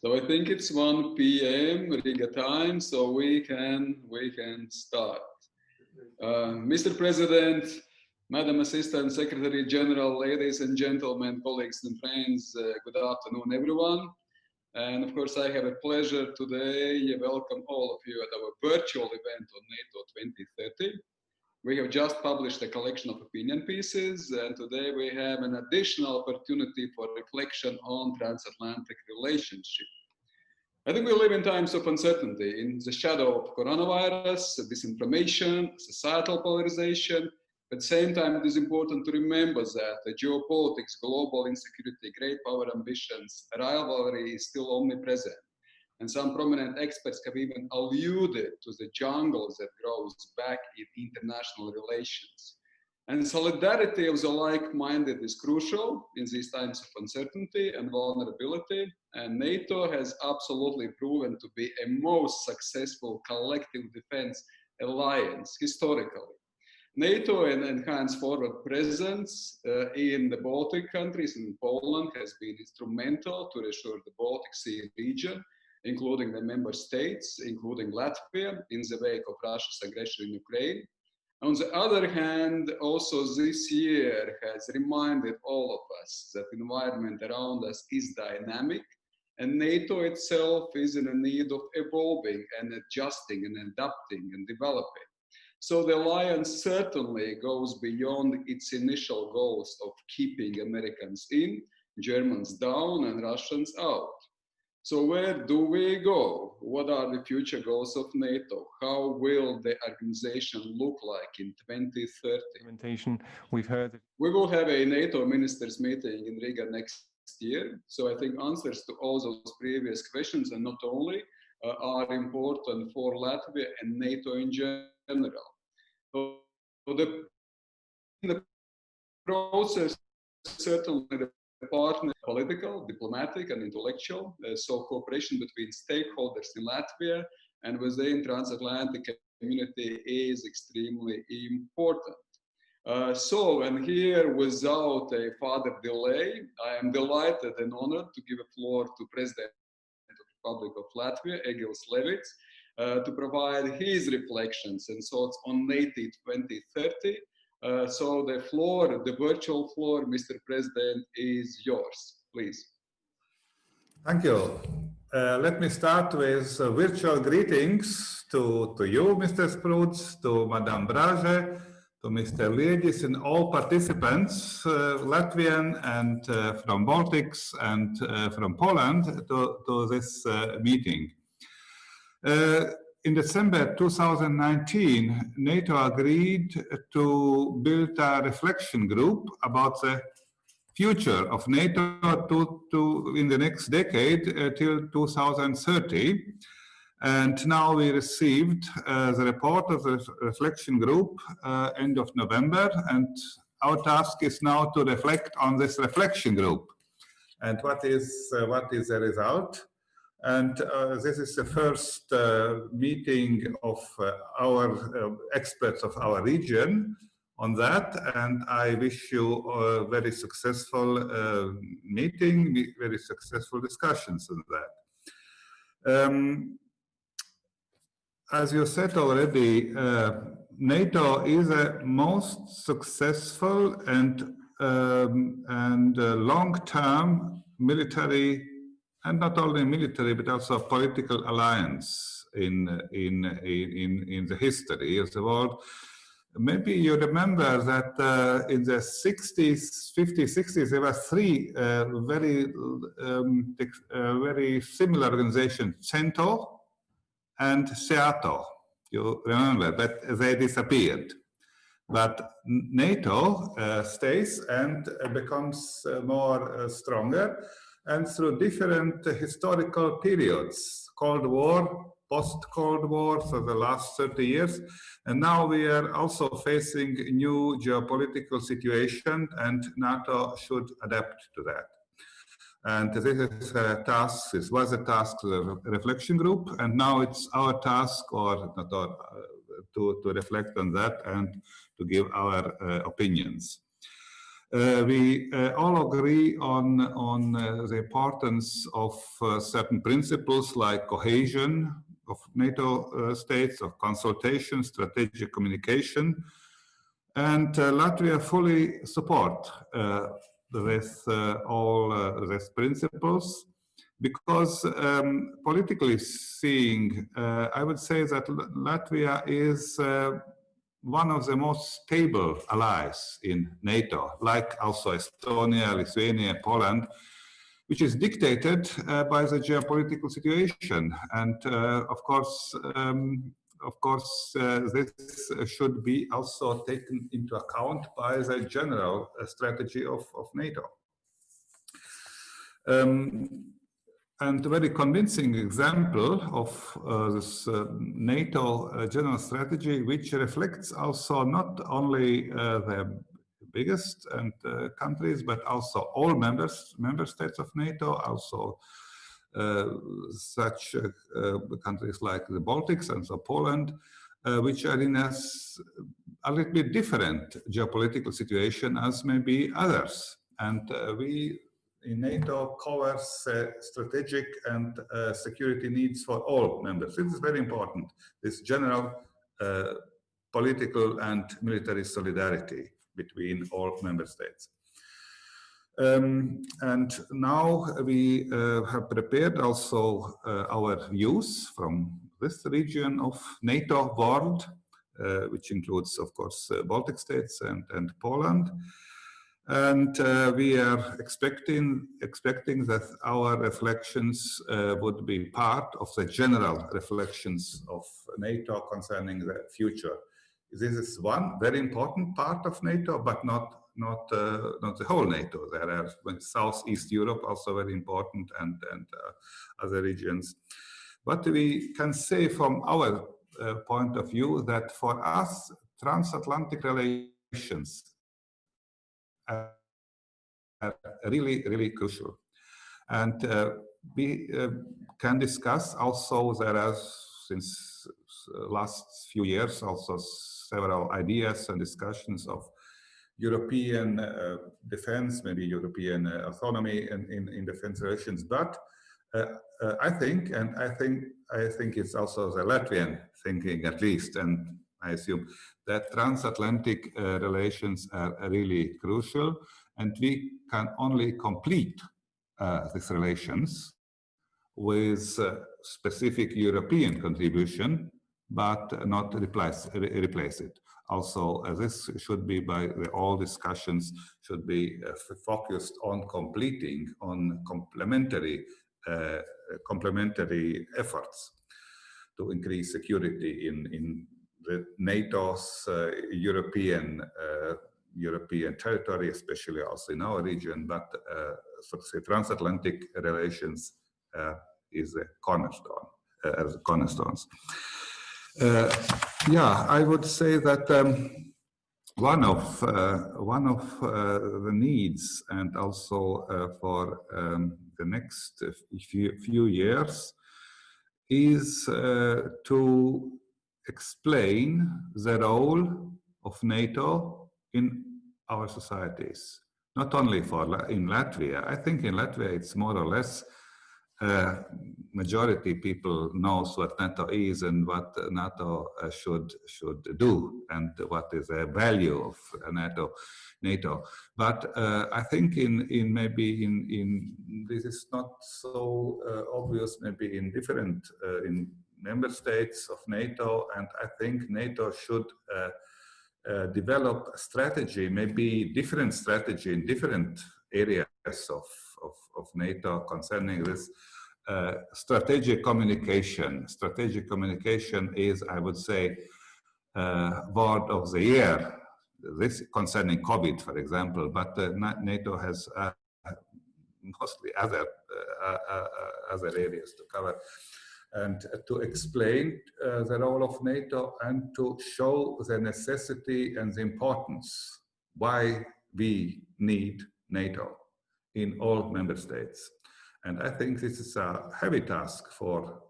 So I think it's 1 p.m. Riga time, so we can start. Mr. President, Madam Assistant Secretary General, ladies and gentlemen, colleagues and friends, good afternoon, everyone. And of course, I have a pleasure today to welcome all of you at our virtual event on NATO 2030. We have just published a collection of opinion pieces, and today we have an additional opportunity for reflection on transatlantic relationship. I think we live in times of uncertainty, in the shadow of coronavirus, disinformation, societal polarization. At the same time, it is important to remember that the geopolitics, global insecurity, great power ambitions, rivalry is still omnipresent. And some prominent experts have even alluded to the jungle that grows back in international relations. And solidarity of the like-minded is crucial in these times of uncertainty and vulnerability. And NATO has absolutely proven to be a most successful collective defense alliance historically. NATO and enhanced forward presence in the Baltic countries and Poland has been instrumental to reassure the Baltic Sea region, including the member states, including Latvia, in the wake of Russia's aggression in Ukraine. On the other hand, also this year has reminded all of us that the environment around us is dynamic, and NATO itself is in a need of evolving and adjusting and adapting and developing. So the alliance certainly goes beyond its initial goals of keeping Americans in, Germans down, and Russians out. So where do we go? What are the future goals of NATO? How will the organization look like in 2030? We've heard we will have a NATO ministers meeting in Riga next year. So I think answers to all those previous questions, and not only, are important for Latvia and NATO in general. So the process, certainly the partner, political, diplomatic, and intellectual. So cooperation between stakeholders in Latvia and within transatlantic community is extremely important. And here, without a further delay, I am delighted and honored to give a floor to President of the Republic of Latvia, Egils Levits, to provide his reflections and thoughts on NATO 2030. So the virtual floor, Mr. President, is yours, please. Thank you. Let me start with virtual greetings to you, Mr. Sprūds, to Madame Braže, to Mr. Lieģis, and all participants, Latvian and from Baltics and from Poland, to this meeting. In December 2019, NATO agreed to build a reflection group about the future of NATO in the next decade till 2030. And now we received the report of the reflection group end of November, and our task is now to reflect on this reflection group and what is the result. And this is the first meeting of our experts of our region on that, and I wish you a very successful meeting, very successful discussions on that. As you said already, NATO is a most successful and long-term military, and not only military, but also political alliance in the history of the world. Maybe you remember that in the 50s, 60s, there were three very similar organizations, CENTO and SEATO. You remember, but they disappeared. But NATO stays and becomes more stronger. And through different historical periods, Cold War, post-Cold War, so the last 30 years, and now we are also facing a new geopolitical situation, and NATO should adapt to that. And this is a task, this was a task to the reflection group, and now it's our task, to reflect on that and to give our opinions. We all agree on the importance of certain principles like cohesion of NATO states, of consultation, strategic communication, and Latvia fully support with all these principles, because politically seeing, I would say that Latvia is one of the most stable allies in NATO, like also Estonia, Lithuania, Poland, which is dictated by the geopolitical situation. And of course, this should be also taken into account by the general strategy of NATO. And a very convincing example of this NATO general strategy, which reflects also not only the biggest and countries, but also all member states of NATO, also such countries like the Baltics and so Poland, which are in a little bit different geopolitical situation as maybe others. And we in NATO covers strategic and security needs for all members. This is very important, this general political and military solidarity between all member states. And now we have prepared also our views from this region of NATO world, which includes, of course, Baltic states and Poland. And we are expecting that our reflections would be part of the general reflections of NATO concerning the future. This is one very important part of NATO, but not the whole NATO. There are Southeast Europe also very important, and other regions. But we can say from our point of view that for us, transatlantic relations are really, really crucial. And we can discuss also, there are since last few years also several ideas and discussions of European defense, maybe European autonomy in defense relations. But I think it's also the Latvian thinking, at least, and I assume that transatlantic relations are really crucial, and we can only complete these relations with specific European contribution, but not replace it. Also, this should be all discussions should be focused on completing, on complementary efforts to increase security in the NATO's European territory, especially also in our region. But so to say, transatlantic relations is a cornerstone, as cornerstones. Yeah, I would say that one of the needs, and also for the next few years, is to explain the role of NATO in our societies. Not only in Latvia. I think in Latvia it's more or less majority people knows what NATO is and what NATO should do, and what is the value of NATO. But I think in this is not so obvious maybe in different in member states of NATO, and I think NATO should develop a strategy, maybe different strategy in different areas of NATO concerning this. Strategic communication. Strategic communication is, I would say, word of the year. This concerning COVID, for example, but NATO has mostly other areas to cover, and to explain the role of NATO and to show the necessity and the importance why we need NATO in all member states. And I think this is a heavy task for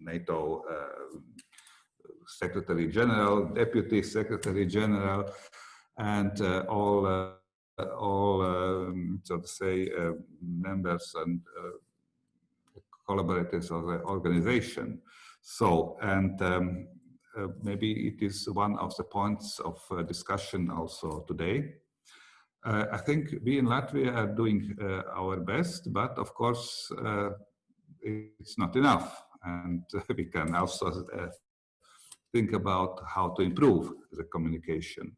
NATO Secretary General, Deputy Secretary General, and all so to say, members and collaborators of the organization. So, and maybe it is one of the points of discussion also today. I think we in Latvia are doing our best, but of course it's not enough. And we can also think about how to improve the communication.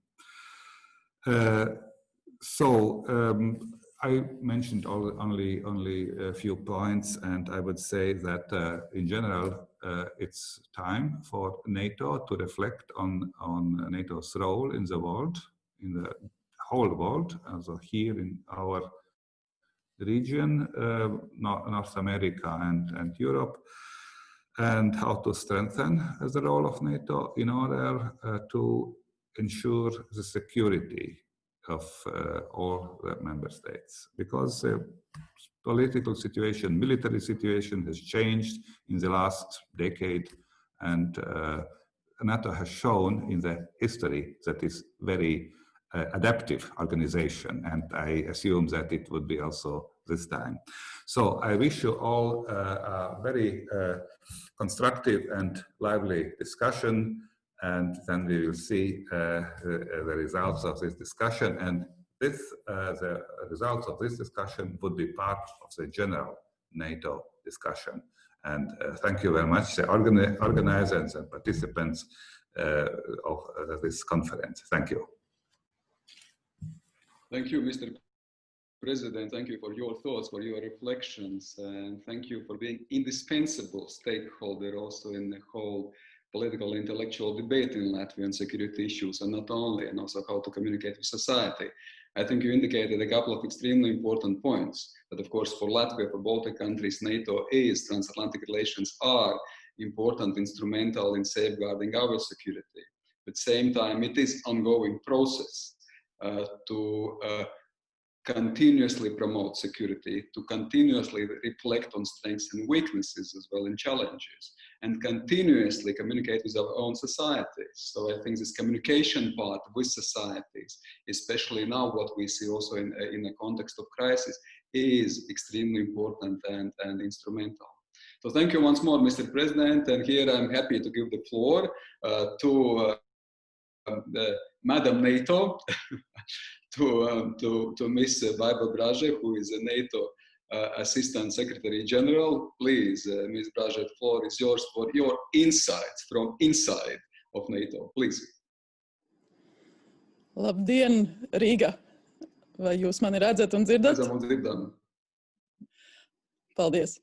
I mentioned only a few points, and I would say that in general, it's time for NATO to reflect on NATO's role in the world, in the whole world, also here in our region, North America and Europe, and how to strengthen the role of NATO in order to ensure the security of all the member states, because the political situation, military situation has changed in the last decade, and NATO has shown in the history that it's very adaptive organization, and I assume that it would be also this time. So I wish you all a very constructive and lively discussion, and then we will see the results of this discussion, and the results of this discussion would be part of the general NATO discussion. And thank you very much, the organizers and participants of this conference. Thank you. Thank you, Mr. President. Thank you for your thoughts, for your reflections, and thank you for being indispensable stakeholder also in the whole political intellectual debate in Latvian security issues, and not only, and also how to communicate with society. I think you indicated a couple of extremely important points, that of course for Latvia, for Baltic countries, NATO is, transatlantic relations are important, instrumental in safeguarding our security. At the same time, it is ongoing process to continuously promote security, to continuously reflect on strengths and weaknesses as well and challenges, and continuously communicate with our own societies. So I think this communication part with societies, especially now what we see also in the context of crisis, is extremely important and instrumental. So thank you once more, Mr. President, and here I'm happy to give the floor to Madam NATO, to Ms. Baiba Braže, who is a NATO Assistant Secretary General. Please, Ms. Braže, the floor is yours for your insights from inside of NATO. Please. Labdien, Riga! Vai jūs mani redzat un dzirdat? Redzam un dzirdam. Paldies.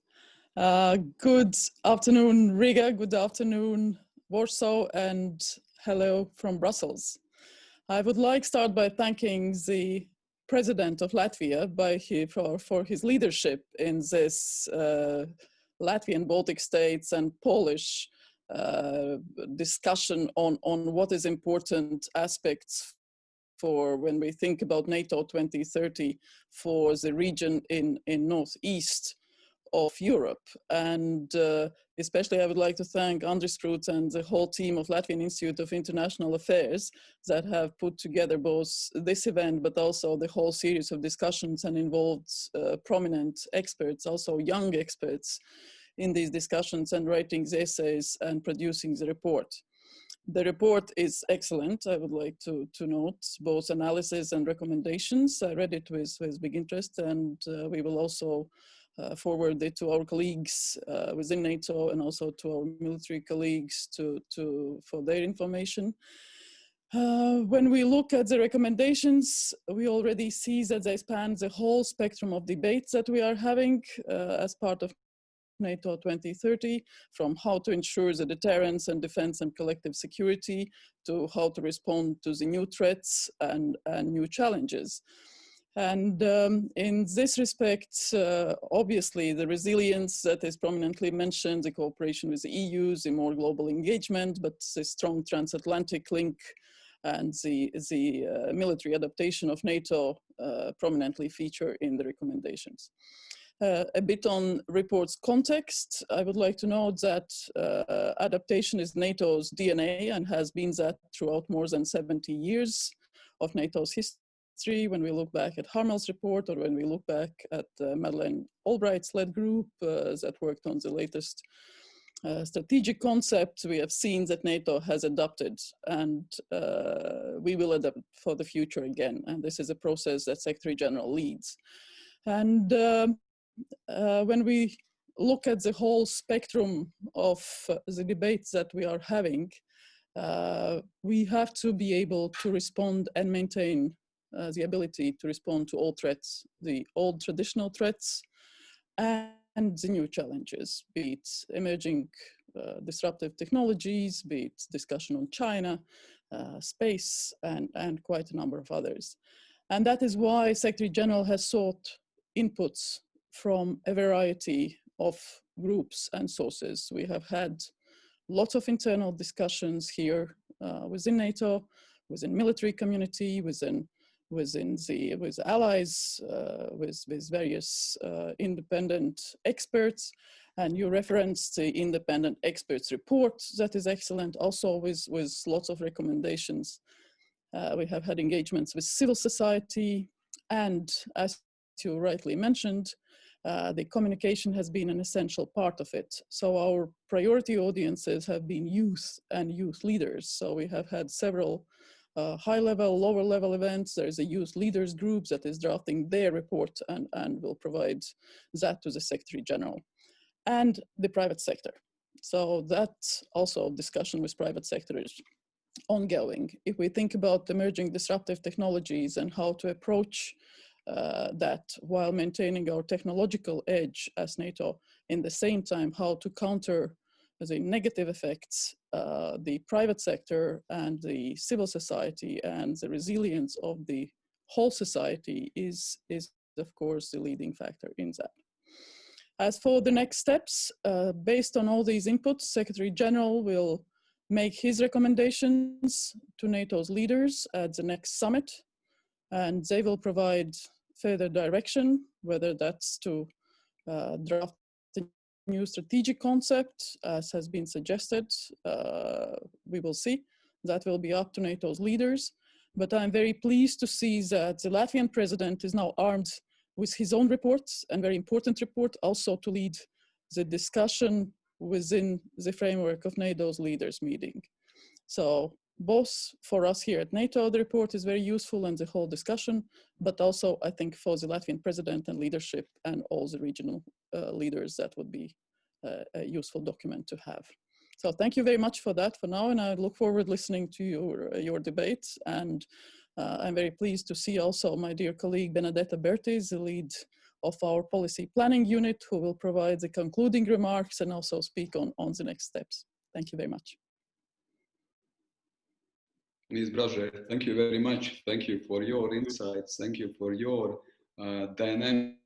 Good afternoon, Riga. Good afternoon, Warsaw, and hello from Brussels. I would like to start by thanking the President of Latvia for his leadership in this Latvian, Baltic states and Polish discussion on what is important aspects for when we think about NATO 2030 for the region in northeast of Europe. And especially I would like to thank Andris and the whole team of Latvian Institute of International Affairs that have put together both this event, but also the whole series of discussions and involved prominent experts, also young experts in these discussions and writing the essays and producing the report. The report is excellent. I would like to note both analysis and recommendations. I read it with big interest, and we will also forward it to our colleagues within NATO and also to our military colleagues for their information. When we look at the recommendations, we already see that they span the whole spectrum of debates that we are having as part of NATO 2030, from how to ensure the deterrence and defense and collective security to how to respond to the new threats and new challenges. And in this respect, obviously the resilience that is prominently mentioned, the cooperation with the EU, the more global engagement, but the strong transatlantic link and the military adaptation of NATO prominently feature in the recommendations. A bit on report's context, I would like to note that adaptation is NATO's DNA and has been that throughout more than 70 years of NATO's history, when we look back at Harmel's report, or when we look back at Madeleine Albright's led group that worked on the latest strategic concept, we have seen that NATO has adapted, and we will adapt for the future again. And this is a process that Secretary General leads. And when we look at the whole spectrum of the debates that we are having, we have to be able to respond and maintain the ability to respond to all threats, the old traditional threats and the new challenges, be it emerging disruptive technologies, be it discussion on China, space, and quite a number of others. And that is why Secretary General has sought inputs from a variety of groups and sources. We have had lots of internal discussions here within NATO, within military community, with allies, with various independent experts. And you referenced the independent experts report that is excellent, also with lots of recommendations. We have had engagements with civil society, and as you rightly mentioned, the communication has been an essential part of it. So our priority audiences have been youth and youth leaders. So we have had several high-level, lower-level events. There is a youth leaders group that is drafting their report and will provide that to the Secretary General. And the private sector. So that's also discussion with private sector is ongoing. If we think about emerging disruptive technologies and how to approach that while maintaining our technological edge as NATO, in the same time, how to counter the negative effects, the private sector and the civil society and the resilience of the whole society is of course the leading factor in that. As for the next steps, based on all these inputs, Secretary General will make his recommendations to NATO's leaders at the next summit, and they will provide further direction, whether that's to draft a new strategic concept, as has been suggested. We will see. That will be up to NATO's leaders. But I'm very pleased to see that the Latvian president is now armed with his own report, and very important report, also to lead the discussion within the framework of NATO's leaders meeting. So both for us here at NATO, the report is very useful and the whole discussion, but also I think for the Latvian president and leadership and all the regional leaders, that would be a useful document to have. So thank you very much for that for now, and I look forward listening to your debate. And I'm very pleased to see also my dear colleague Benedetta Berti, the lead of our policy planning unit, who will provide the concluding remarks and also speak on the next steps. Thank you very much. Ms. Braže, thank you very much. Thank you for your insights. Thank you for your dynamic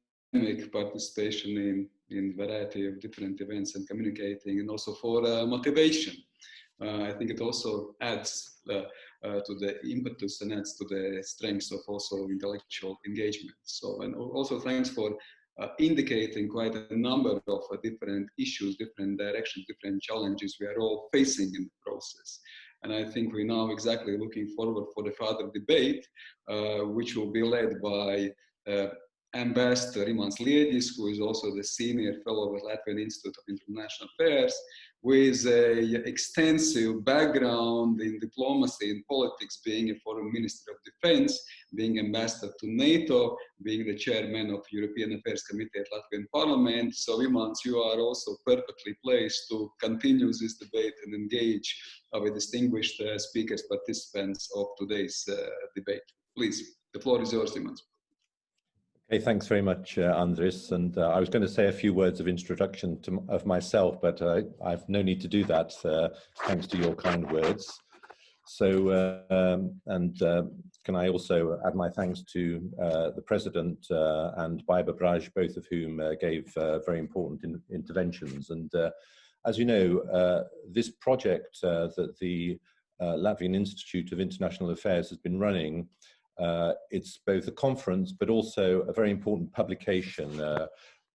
participation in variety of different events and communicating, and also for motivation. I think it also adds to the impetus and adds to the strengths of also intellectual engagement. So, and also thanks for indicating quite a number of different issues, different directions, different challenges we are all facing in the process. And I think we're now exactly looking forward for the further debate, which will be led by Ambassador Imants Lieģis, who is also the Senior Fellow at Latvian Institute of International Affairs, with an extensive background in diplomacy and politics, being a Foreign Minister of Defense, being Ambassador to NATO, being the Chairman of European Affairs Committee at Latvian Parliament. So Imants, you are also perfectly placed to continue this debate and engage with distinguished speakers, participants of today's debate. Please, the floor is yours, Imants. Okay, thanks very much, Andris. And I was going to say a few words of introduction of myself, but I've no need to do that, thanks to your kind words. So, can I also add my thanks to the President and Baiba Braže, both of whom gave very important interventions. And as you know, this project that the Latvian Institute of International Affairs has been running, it's both a conference, but also a very important publication,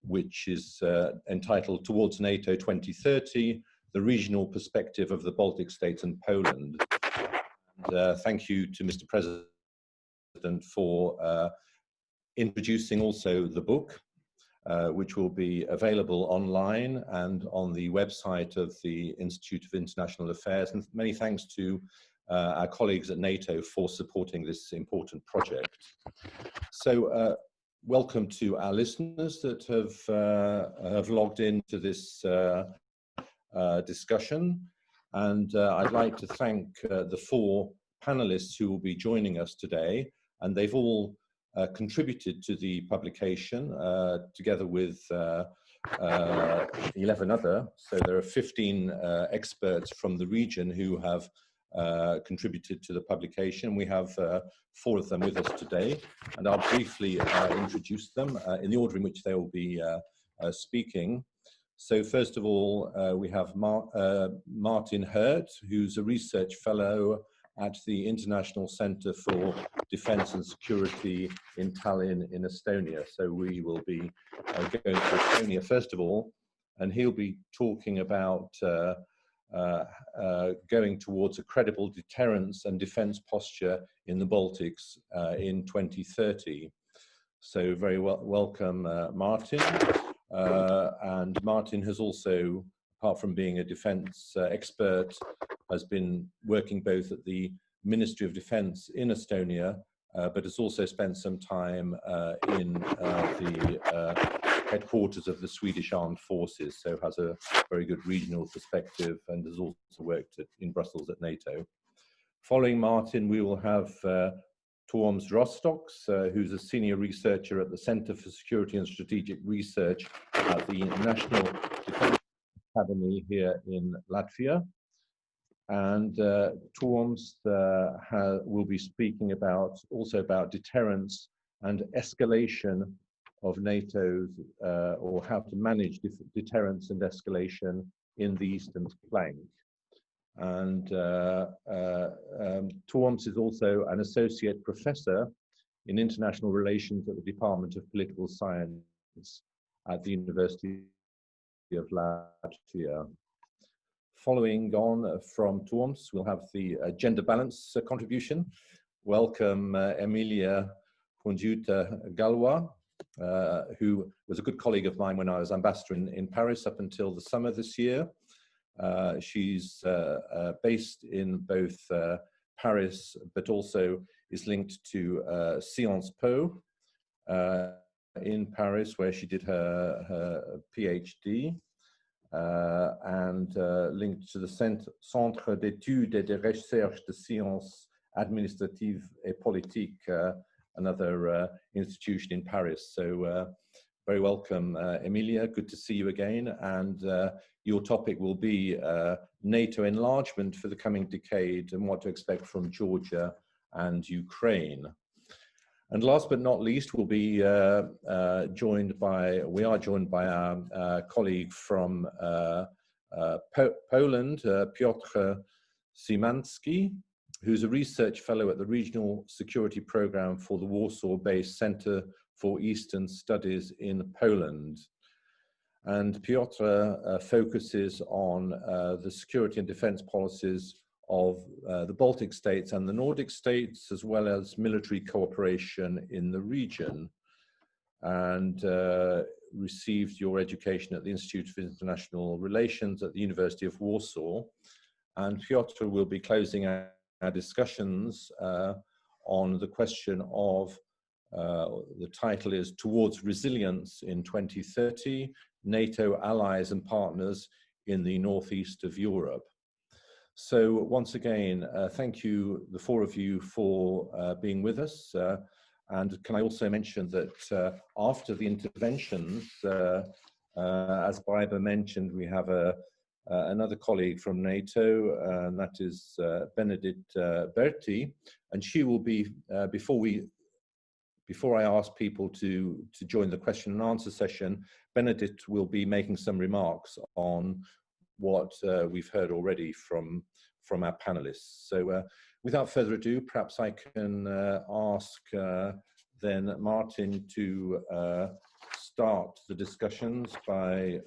which is entitled Towards NATO 2030, the Regional Perspective of the Baltic States and Poland. And, thank you to Mr. President President, for introducing also the book, which will be available online and on the website of the Institute of International Affairs. And many thanks to our colleagues at NATO for supporting this important project. So welcome to our listeners that have logged into this discussion. And I'd like to thank the 4 panelists who will be joining us today. And they've all contributed to the publication together with 11 other. So there are 15 experts from the region who have contributed to the publication. We have 4 of them with us today, and I'll briefly introduce them in the order in which they will be speaking. So first of all, we have Martin Hurt, who's a research fellow at the International Centre for Defence and Security in Tallinn in Estonia. So we will be going to Estonia first of all, and he'll be talking about going towards a credible deterrence and defence posture in the Baltics in 2030. So very welcome, Martin. And Martin has also, apart from being a defence expert, has been working both at the Ministry of Defence in Estonia, but has also spent some time in the headquarters of the Swedish Armed Forces, so has a very good regional perspective and has also worked in Brussels at NATO. Following Martin, we will have Toms Rostoks, who's a senior researcher at the Centre for Security and Strategic Research at the National Defence Academy here in Latvia. And Toms will be speaking also about deterrence and escalation of NATO's, or how to manage deterrence and escalation in the eastern flank. And Toms is also an associate professor in international relations at the Department of Political Science at the University of Latvia. Following on from Toms, we'll have the gender balance contribution. Welcome Emilija Pundziūtė-Gallois, who was a good colleague of mine when I was ambassador in Paris up until the summer this year. She's based in both Paris, but also is linked to Sciences Po in Paris, where she did her PhD, and linked to the Centre d'études et de recherche de sciences administratives et politiques, another institution in Paris. So very welcome, Emilija. Good to see you again. And your topic will be NATO enlargement for the coming decade and what to expect from Georgia and Ukraine. And last but not least, we'll be we are joined by our colleague from Poland, Piotr Szymański, who's a research fellow at the Regional Security Program for the Warsaw-based Center for Eastern Studies in Poland. And Piotr focuses on the security and defense policies of the Baltic states and the Nordic states, as well as military cooperation in the region, and received your education at the Institute of International Relations at the University of Warsaw. And Piotr will be closing our discussions on the question of, the title is Towards Resilience in 2030, NATO allies and partners in the northeast of Europe. So once again, thank you, the 4 of you, for being with us. And can I also mention that after the interventions, as Baiba mentioned, we have another colleague from NATO, and that is Benedetta Berti, and she will be, before I ask people to join the question and answer session, Benedetta will be making some remarks on what we've heard already from our panelists. So without further ado, perhaps I can ask then Martin to start the discussions by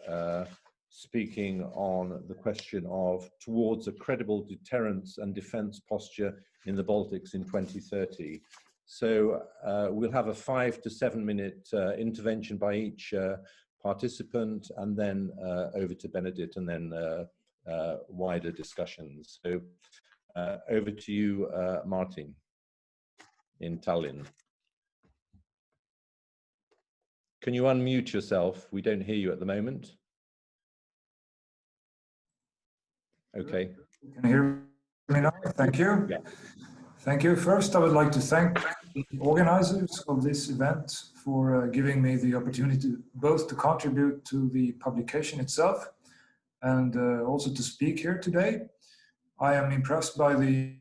speaking on the question of towards a credible deterrence and defense posture in the Baltics in 2030. So we'll have a 5 to 7 minute intervention by each participant, and then over to Benedetta, and then wider discussions. So over to you, Martin, in Tallinn. Can you unmute yourself? We don't hear you at the moment. Okay. You can hear me now? Thank you. Yeah. Thank you. First, I would like to thank the organizers of this event for giving me the opportunity both to contribute to the publication itself and also to speak here today. I am impressed by the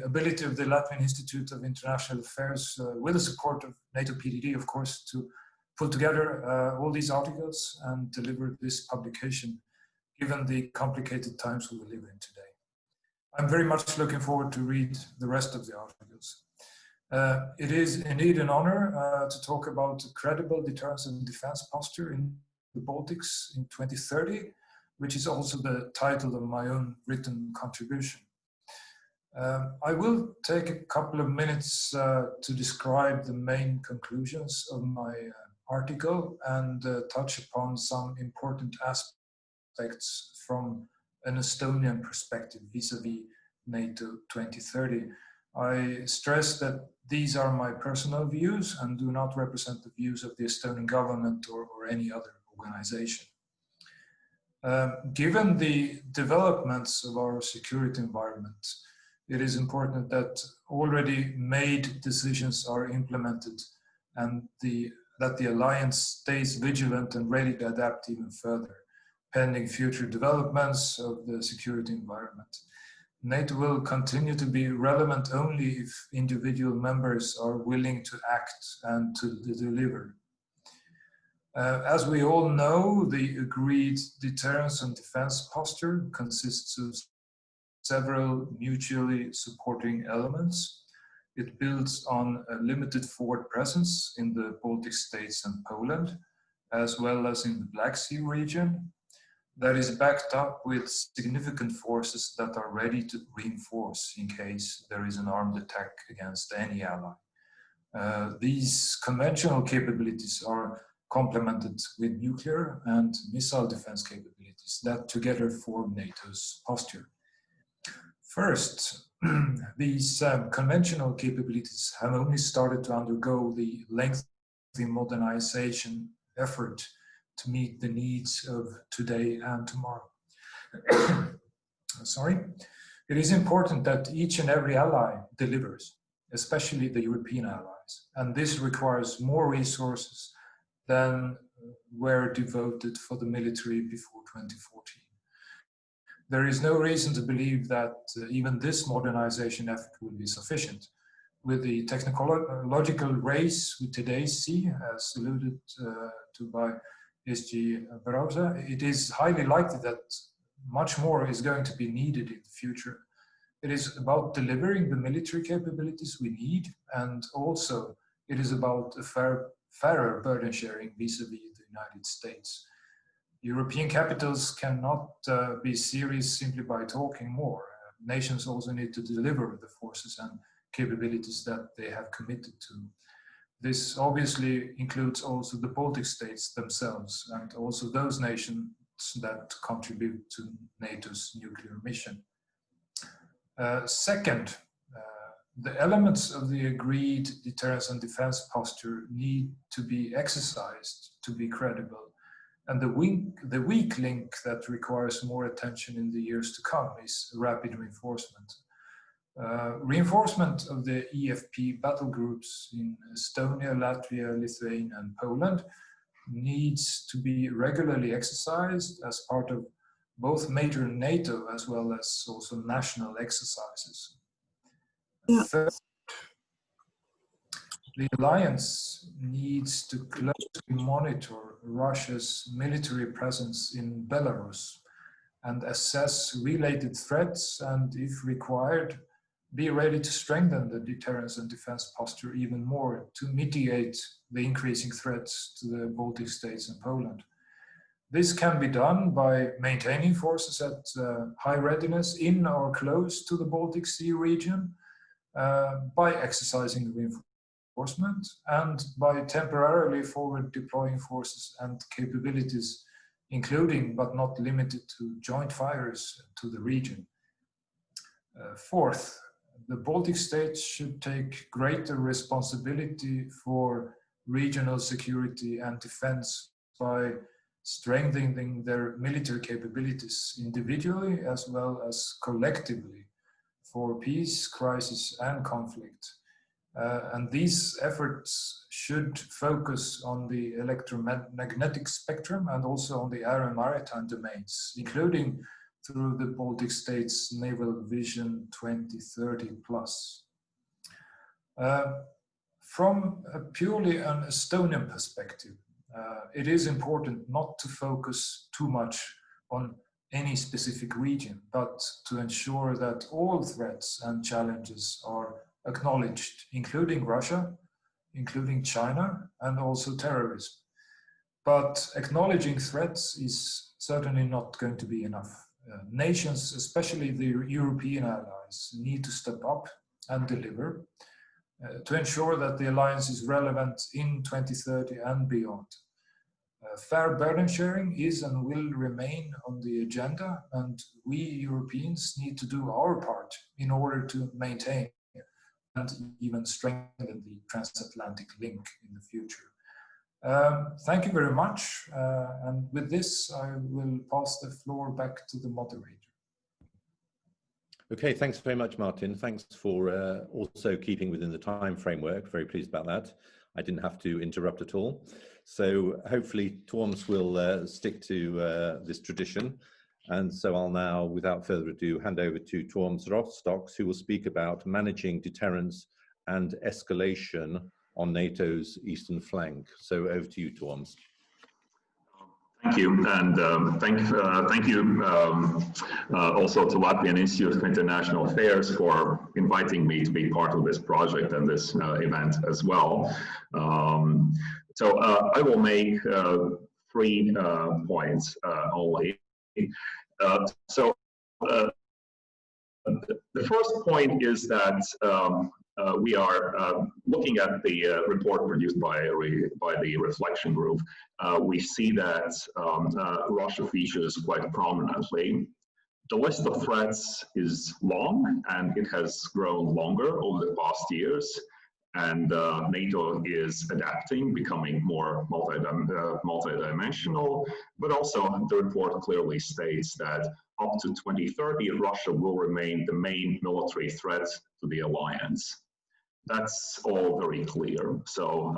ability of the Latvian Institute of International Affairs, with the support of NATO PDD, of course, to put together all these articles and deliver this publication, given the complicated times we live in today. I'm very much looking forward to read the rest of the articles. It is indeed an honor to talk about a credible deterrence and defense posture in the Baltics in 2030, which is also the title of my own written contribution. I will take a couple of minutes to describe the main conclusions of my article and touch upon some important aspects from an Estonian perspective vis-a-vis NATO 2030. I stress that these are my personal views and do not represent the views of the Estonian government or any other organization. Given the developments of our security environment, it is important that already made decisions are implemented and that the alliance stays vigilant and ready to adapt even further, pending future developments of the security environment. NATO will continue to be relevant only if individual members are willing to act and to deliver. As we all know, the agreed deterrence and defense posture consists of several mutually supporting elements. It builds on a limited forward presence in the Baltic states and Poland, as well as in the Black Sea region, that is backed up with significant forces that are ready to reinforce in case there is an armed attack against any ally. These conventional capabilities are complemented with nuclear and missile defense capabilities that together form NATO's posture. First, these conventional capabilities have only started to undergo the lengthy modernization effort to meet the needs of today and tomorrow. Sorry. It is important that each and every ally delivers, especially the European allies, and this requires more resources than were devoted for the military before 2014. There is no reason to believe that even this modernization effort will be sufficient. With the technological race we today see, as alluded to by SG Braže, it is highly likely that much more is going to be needed in the future. It is about delivering the military capabilities we need, and also it is about a fairer burden sharing vis-a-vis the United States. European capitals cannot be serious simply by talking more. Nations also need to deliver the forces and capabilities that they have committed to. This obviously includes also the Baltic states themselves and also those nations that contribute to NATO's nuclear mission. Second, the elements of the agreed deterrence and defense posture need to be exercised to be credible. And the weak link that requires more attention in the years to come is rapid reinforcement. Reinforcement of the EFP battle groups in Estonia, Latvia, Lithuania, and Poland needs to be regularly exercised as part of both major NATO as well as also national exercises. Yeah. Third, the alliance needs to closely monitor Russia's military presence in Belarus and assess related threats, and if required, be ready to strengthen the deterrence and defense posture even more to mitigate the increasing threats to the Baltic states and Poland. This can be done by maintaining forces at high readiness in or close to the Baltic Sea region, by exercising reinforcement reinforcement and by temporarily forward deploying forces and capabilities, including but not limited to joint fires to the region. Fourth, the Baltic states should take greater responsibility for regional security and defense by strengthening their military capabilities individually as well as collectively for peace, crisis, and conflict. And these efforts should focus on the electromagnetic spectrum and also on the air and maritime domains, including through the Baltic States Naval Vision 2030 plus. From a purely an Estonian perspective, it is important not to focus too much on any specific region, but to ensure that all threats and challenges are acknowledged, including Russia, including China, and also terrorism. But acknowledging threats is certainly not going to be enough. Nations, especially the European allies, need to step up and deliver to ensure that the alliance is relevant in 2030 and beyond. Fair burden sharing is and will remain on the agenda, and we Europeans need to do our part in order to maintain and even strengthen the transatlantic link in the future. Thank you very much. And with this, I will pass the floor back to the moderator. Okay, thanks very much, Martin. Thanks for also keeping within the time framework. Very pleased about that. I didn't have to interrupt at all. So hopefully Torms will stick to this tradition. And so I'll now, without further ado, hand over to Torms Rostoks, who will speak about managing deterrence and escalation on NATO's eastern flank. So over to you, Torms. Thank you, and thank you also to Latvian Institute of International Affairs for inviting me to be part of this project and this event as well. So I will make 3 points only. So the first point is that we are looking at the report produced by the Reflection Group. We see that Russia features quite prominently. The list of threats is long, and it has grown longer over the past years. And NATO is adapting, becoming more multidimensional, but also the report clearly states that up to 2030, Russia will remain the main military threat to the alliance. That's all very clear. So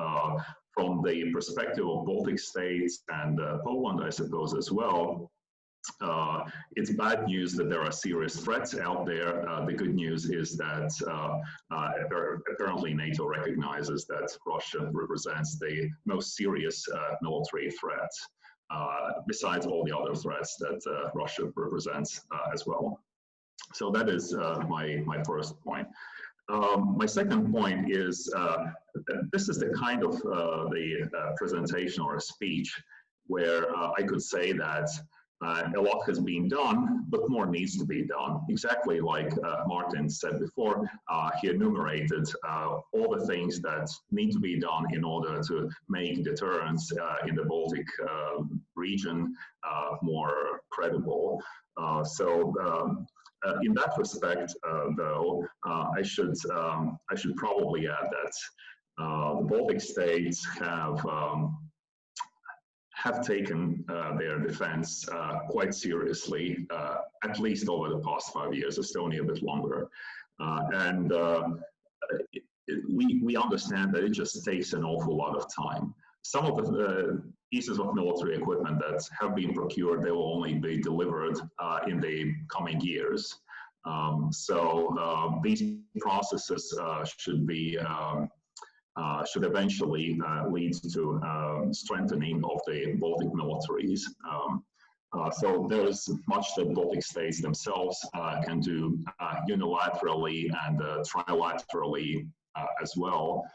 from the perspective of Baltic states and Poland, I suppose as well, it's bad news that there are serious threats out there. The good news is that apparently NATO recognizes that Russia represents the most serious military threat, besides all the other threats that Russia represents as well. So that is my first point. My second point is this is the kind of the presentation or speech where I could say that a lot has been done, but more needs to be done. Exactly like Martin said before, he enumerated all the things that need to be done in order to make deterrence in the Baltic region more credible. In that respect, though, I should probably add that the Baltic states have taken their defense quite seriously, at least over the past 5 years, Estonia a bit longer. We understand that it just takes an awful lot of time. Some of the pieces of military equipment that have been procured, they will only be delivered in the coming years. These processes should eventually lead to strengthening of the Baltic militaries. So there's much that Baltic states themselves can do unilaterally and trilaterally as well.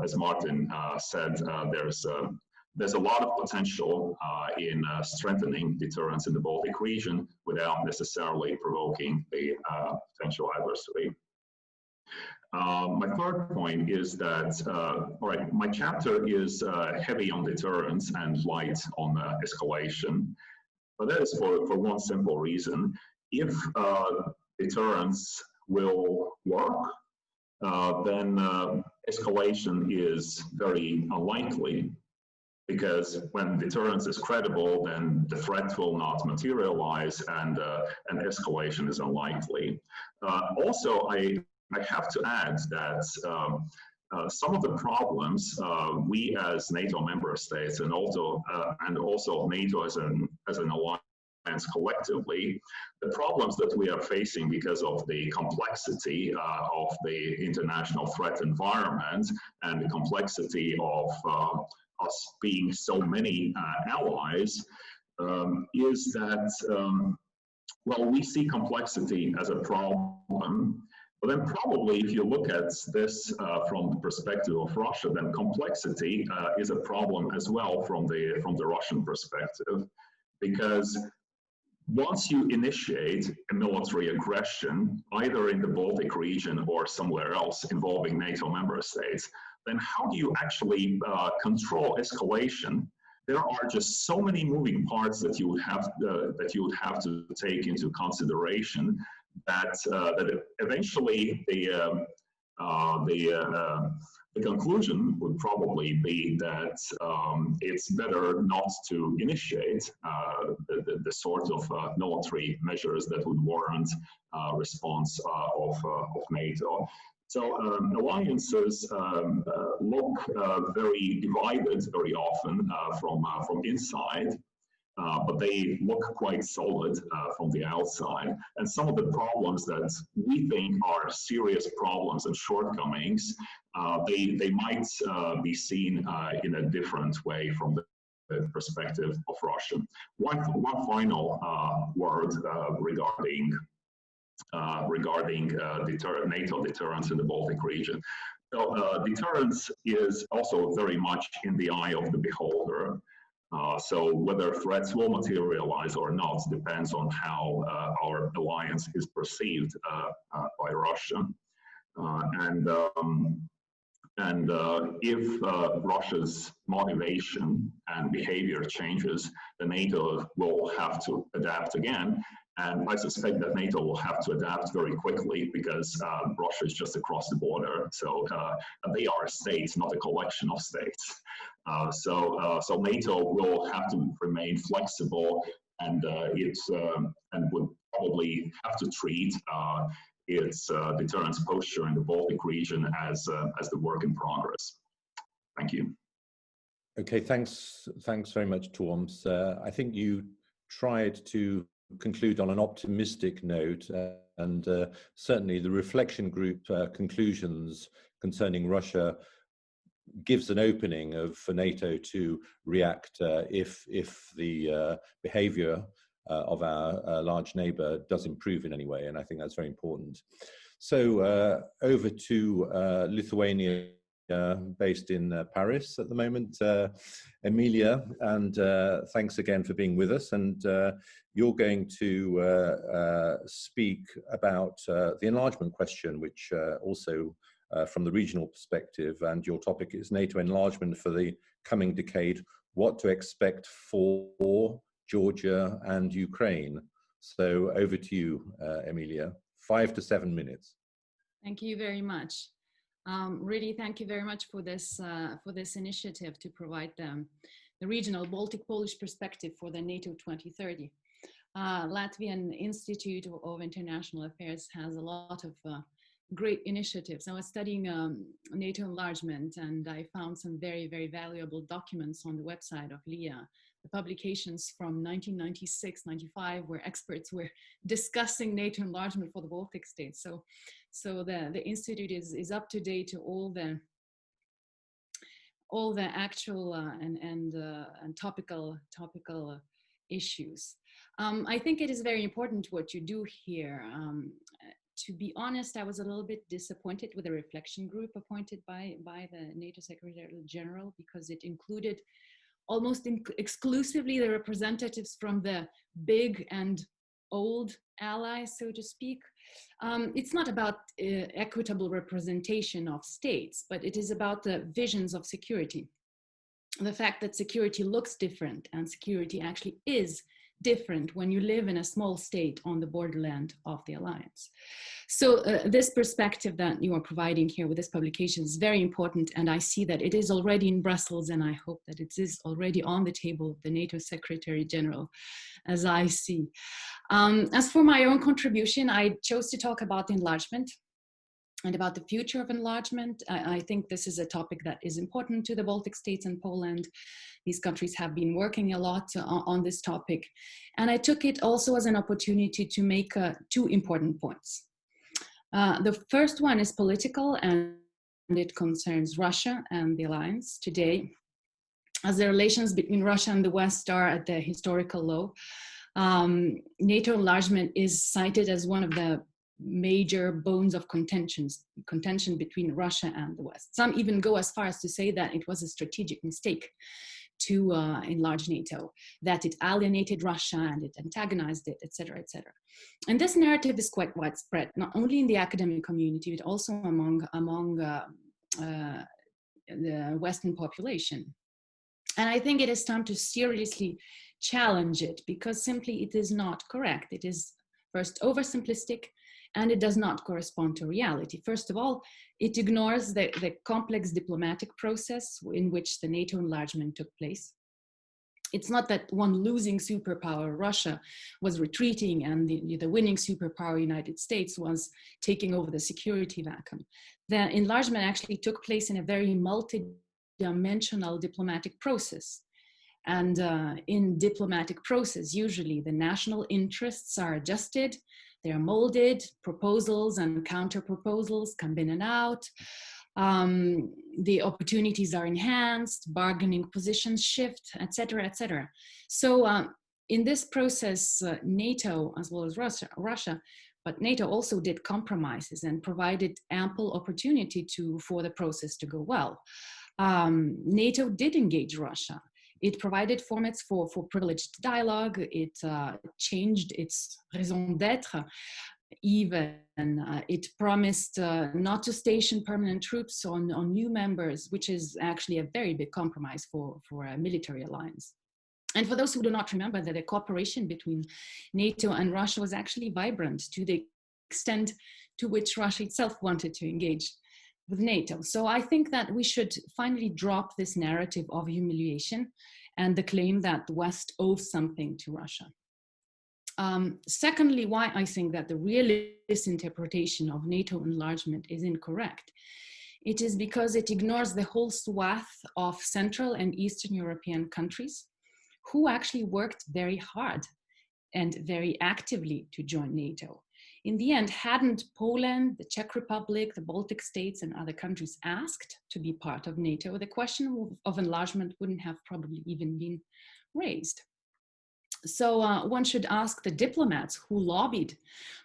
As Martin said, there's a lot of potential in strengthening deterrence in the Baltic region without necessarily provoking the potential adversary. My third point is that, all right, my chapter is heavy on deterrence and light on escalation, but that is for one simple reason. If deterrence will work, then escalation is very unlikely, because when deterrence is credible, then the threat will not materialize, and escalation is unlikely. Also, I have to add that some of the problems we as NATO member states and also NATO as an alliance collectively, the problems that we are facing because of the complexity of the international threat environment and the complexity of us being so many allies, is that, well, we see complexity as a problem. But then probably if you look at this from the perspective of Russia, then complexity is a problem as well from the Russian perspective, because once you initiate a military aggression, either in the Baltic region or somewhere else involving NATO member states, then how do you actually control escalation? There are just so many moving parts that you would have to take into consideration that eventually the conclusion would probably be that it's better not to initiate the sort of military measures that would warrant response of NATO. So alliances look very divided very often from inside. But they look quite solid from the outside. And some of the problems that we think are serious problems and shortcomings, they might be seen in a different way from the perspective of Russia. One final word regarding NATO deterrence in the Baltic region. So deterrence is also very much in the eye of the beholder. So whether threats will materialize or not depends on how our alliance is perceived by Russia. And if Russia's motivation and behavior changes, then NATO will have to adapt again. And I suspect that NATO will have to adapt very quickly, because Russia is just across the border. So they are a state, not a collection of states. So NATO will have to remain flexible, and and would probably have to treat its deterrence posture in the Baltic region as the work in progress. Thank you. Okay, thanks very much, Torms. I think you tried to conclude on an optimistic note, and certainly the reflection group conclusions concerning Russia gives an opening for NATO to react if the behavior of our large neighbor does improve in any way, and I think that's very important. So over to Lithuania, based in Paris at the moment, Emilija, and thanks again for being with us. And you're going to speak about the enlargement question, which also from the regional perspective, and your topic is NATO enlargement for the coming decade, what to expect for Georgia and Ukraine. So over to you, Emilija, 5 to 7 minutes. Thank you very much. Really, thank you very much for this initiative to provide the regional Baltic-Polish perspective for the NATO 2030. Latvian Institute of International Affairs has a lot of great initiatives. I was studying NATO enlargement, and I found some very, very valuable documents on the website of LIIA, the publications from 1996-95, where experts were discussing NATO enlargement for the Baltic states. So the institute is up to date to all the actual and topical issues. I think it is very important what you do here. To be honest, I was a little bit disappointed with the reflection group appointed by the NATO Secretary General, because it included almost exclusively the representatives from the big and old allies, so to speak. It's not about equitable representation of states, but it is about the visions of security. The fact that security looks different and security actually is different when you live in a small state on the borderland of the alliance. So this perspective that you are providing here with this publication is very important, and I see that it is already in Brussels, and I hope that it is already on the table of the NATO Secretary General, as I see. As for my own contribution, I chose to talk about enlargement and about the future of enlargement. I think this is a topic that is important to the Baltic states and Poland. These countries have been working a lot on this topic. And I took it also as an opportunity to make two important points. The first one is political, and it concerns Russia and the alliance today. As the relations between Russia and the West are at the historical low, NATO enlargement is cited as one of the major bones of contention between Russia and the West. Some even go as far as to say that it was a strategic mistake to enlarge NATO, that it alienated Russia and it antagonized it, etc., etc. And this narrative is quite widespread, not only in the academic community, but also among the Western population. And I think it is time to seriously challenge it, because simply it is not correct. It is first oversimplistic, and it does not correspond to reality. First of all, it ignores the complex diplomatic process in which the NATO enlargement took place. It's not that one losing superpower, Russia, was retreating and the winning superpower, United States, was taking over the security vacuum. The enlargement actually took place in a very multi-dimensional diplomatic process. And in diplomatic process, usually the national interests are adjusted, they are molded, proposals and counter proposals come in and out. The opportunities are enhanced, bargaining positions shift, etc., etc. So in this process, NATO, as well as Russia, but NATO also did compromises and provided ample opportunity for the process to go well. NATO did engage Russia. It provided formats for privileged dialogue. It changed its raison d'être. Even it promised not to station permanent troops on new members, which is actually a very big compromise for a military alliance. And for those who do not remember, that the cooperation between NATO and Russia was actually vibrant to the extent to which Russia itself wanted to engage with NATO. So I think that we should finally drop this narrative of humiliation and the claim that the West owes something to Russia. Secondly, why I think that the realist interpretation of NATO enlargement is incorrect. It is because it ignores the whole swath of Central and Eastern European countries who actually worked very hard and very actively to join NATO. In the end, hadn't Poland, the Czech Republic, the Baltic states, and other countries asked to be part of NATO, the question of enlargement wouldn't have probably even been raised. So one should ask the diplomats who lobbied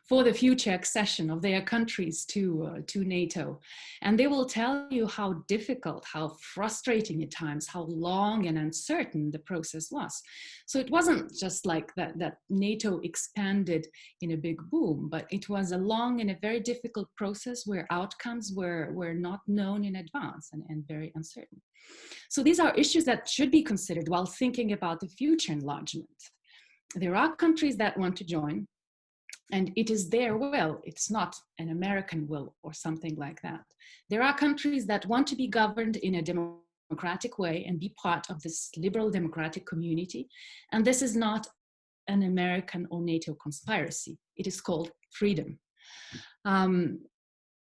for the future accession of their countries to NATO. And they will tell you how difficult, how frustrating at times, how long and uncertain the process was. So it wasn't just like that NATO expanded in a big boom, but it was a long and a very difficult process where outcomes were not known in advance and very uncertain. So these are issues that should be considered while thinking about the future enlargement. There are countries that want to join, and it is their will. It's not an American will or something like that. There are countries that want to be governed in a democratic way and be part of this liberal democratic community. And this is not an American or NATO conspiracy. It is called freedom.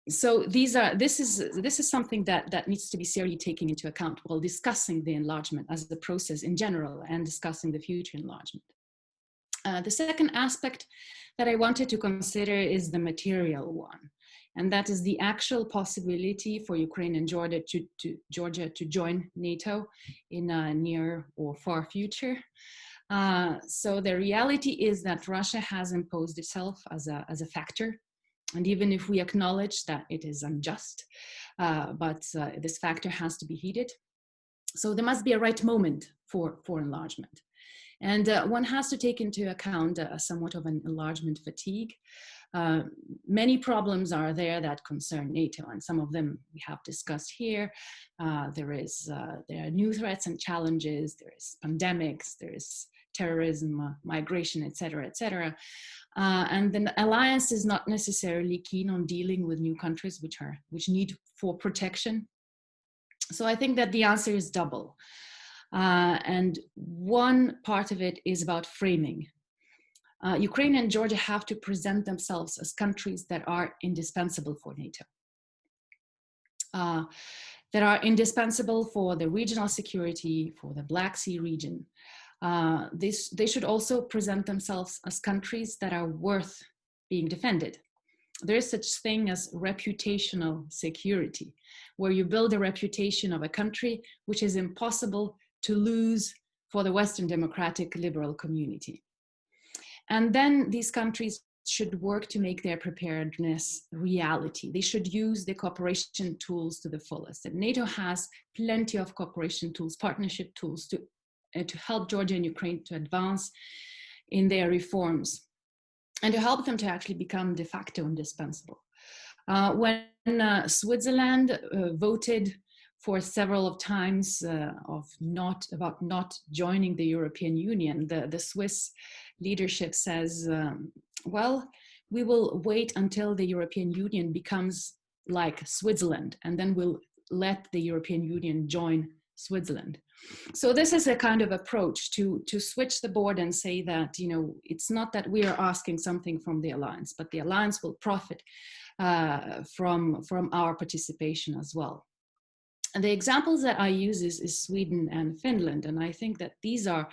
So this is something that needs to be seriously taken into account while discussing the enlargement as the process in general and discussing the future enlargement. The second aspect that I wanted to consider is the material one, and that is the actual possibility for Ukraine and Georgia to join NATO in a near or far future. So the reality is that Russia has imposed itself as a factor, and even if we acknowledge that it is unjust, but this factor has to be heeded. So there must be a right moment for enlargement. And one has to take into account somewhat of an enlargement fatigue. Many problems are there that concern NATO, and some of them we have discussed here. There are new threats and challenges. There is pandemics. There is terrorism, migration, etc., etc. And the alliance is not necessarily keen on dealing with new countries which need for protection. So I think that the answer is double. And one part of it is about framing. Ukraine and Georgia have to present themselves as countries that are indispensable for NATO, that are indispensable for the regional security, for the Black Sea region. They should also present themselves as countries that are worth being defended. There is such thing as reputational security, where you build a reputation of a country which is impossible to lose for the Western democratic liberal community. And then these countries should work to make their preparedness reality. They should use the cooperation tools to the fullest. And NATO has plenty of cooperation tools, partnership tools to help Georgia and Ukraine to advance in their reforms and to help them to actually become de facto indispensable. When Switzerland voted for several of times about not joining the European Union, the Swiss leadership says, well, we will wait until the European Union becomes like Switzerland, and then we'll let the European Union join Switzerland. So this is a kind of approach to switch the board and say that, you know, it's not that we are asking something from the alliance, but the alliance will profit from our participation as well. And the examples that I use is Sweden and Finland, and I think that these are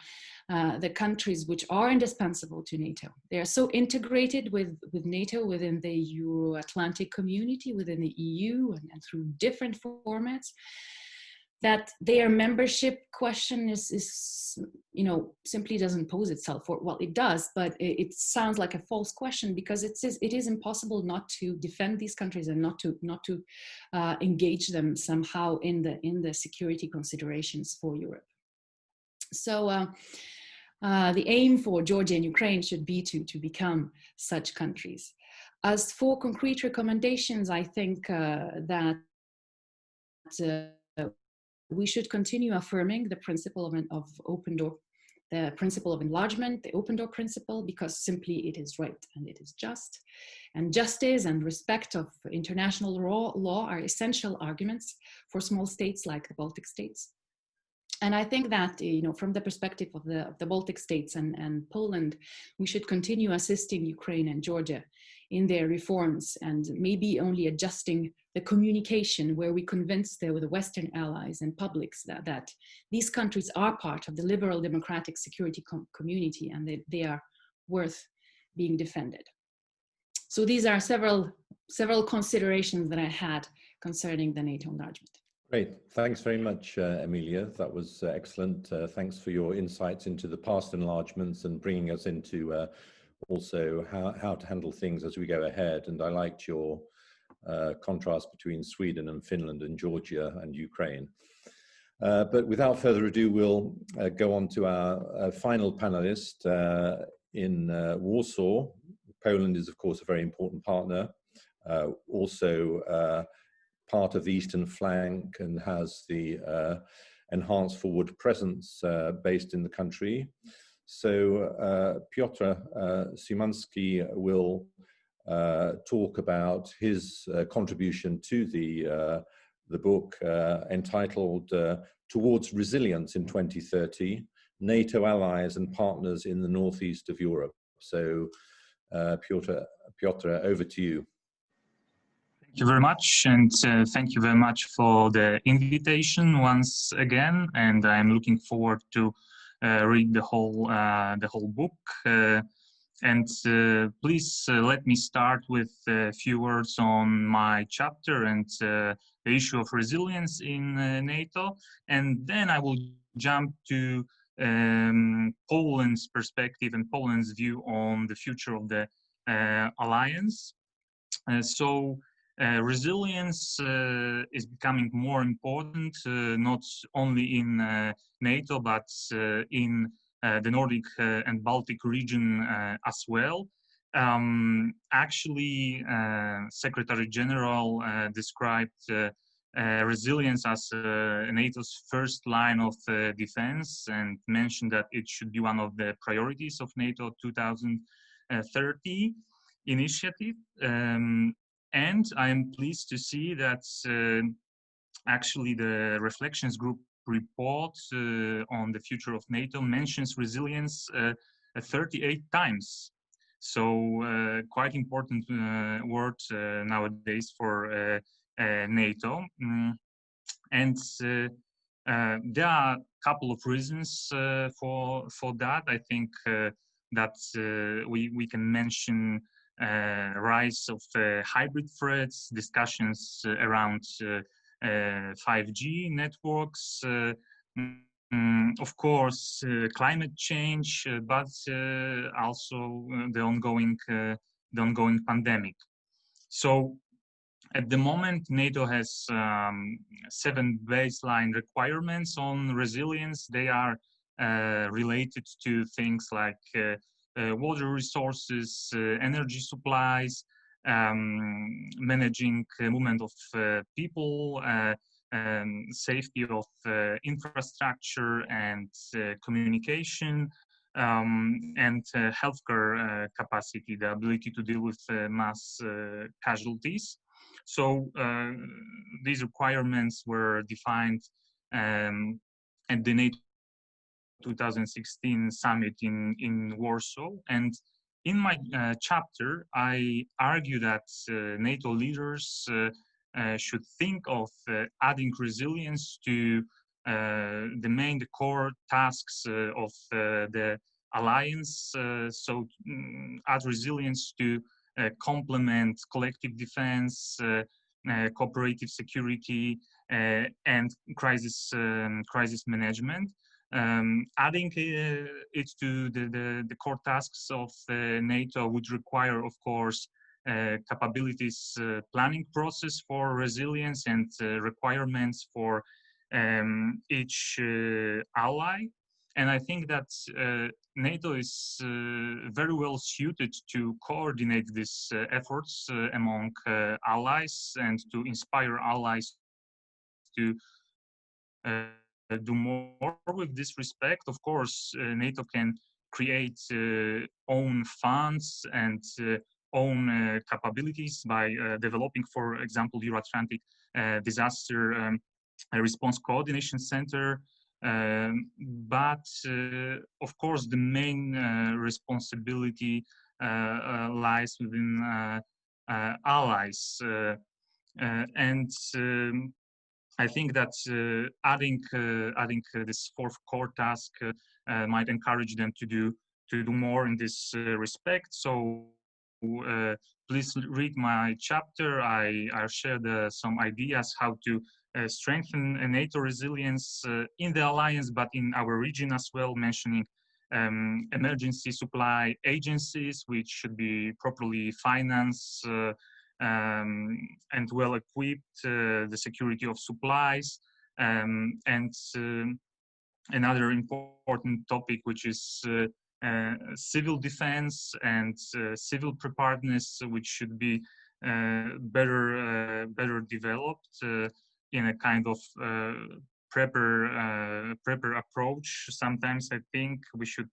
the countries which are indispensable to NATO. They are so integrated with NATO within the Euro-Atlantic community, within the EU, and through different formats, that their membership question is you know, simply doesn't pose itself. Or, well, it does, but it sounds like a false question, because it is impossible not to defend these countries and not to engage them somehow in the security considerations for Europe. So the aim for Georgia and Ukraine should be to become such countries. As for concrete recommendations, I think that we should continue affirming the principle of open door, the principle of enlargement, the open door principle, because simply it is right and it is just. And justice and respect of international law are essential arguments for small states like the Baltic states. And I think that, you know, from the perspective of the Baltic states and Poland, we should continue assisting Ukraine and Georgia in their reforms, and maybe only adjusting the communication where we convince the Western allies and publics that these countries are part of the liberal democratic security community and they are worth being defended. So these are several considerations that I had concerning the NATO enlargement. Great, thanks very much, Emilia. That was excellent. Thanks for your insights into the past enlargements and bringing us into also how to handle things as we go ahead. And I liked your contrast between Sweden and Finland and Georgia and Ukraine. But without further ado, we'll go on to our final panelist in Warsaw. Poland is, of course, a very important partner, also part of the eastern flank, and has the enhanced forward presence based in the country. So Piotr Szymański will talk about his contribution to the book entitled Towards Resilience in 2030, NATO Allies and Partners in the Northeast of Europe. So Piotr, over to you. Thank you very much, and thank you very much for the invitation once again. And I'm looking forward to read the whole book. And please let me start with a few words on my chapter and the issue of resilience in NATO, and then I will jump to Poland's perspective and Poland's view on the future of the alliance. Resilience is becoming more important, not only in NATO, but in the Nordic and Baltic region as well. Actually, Secretary General described resilience as NATO's first line of defense, and mentioned that it should be one of the priorities of NATO 2030 initiative. And I am pleased to see that actually the Reflections Group report on the future of NATO mentions resilience 38 times. So quite important word nowadays for NATO. And there are a couple of reasons for that. I think that we can mention rise of hybrid threats, discussions around 5G networks, of course, climate change, but also the ongoing pandemic. So at the moment, NATO has 7 baseline requirements on resilience. They are related to things like water resources, energy supplies, managing movement of people, safety of infrastructure and communication, and healthcare capacity, the ability to deal with mass casualties. So these requirements were defined at the NATO 2016 summit in Warsaw. And in my chapter, I argue that NATO leaders should think of adding resilience to the core tasks of the alliance. So add resilience to complement collective defense, cooperative security, and crisis management. Adding it to the core tasks of NATO would require, of course, capabilities planning process for resilience and requirements for each ally. And I think that NATO is very well suited to coordinate these efforts among allies and to inspire allies to do more with this respect. Of course, NATO can create own funds and own capabilities by developing, for example, Euro-Atlantic Disaster Response Coordination Center. But of course, the main responsibility lies within allies. And I think that adding this fourth core task might encourage them to do more in this respect. So please read my chapter. I shared some ideas how to strengthen NATO resilience in the alliance, but in our region as well, mentioning emergency supply agencies, which should be properly financed and well equipped, the security of supplies, and another important topic, which is civil defense and civil preparedness, which should be better developed in a kind of prepper approach. Sometimes I think we should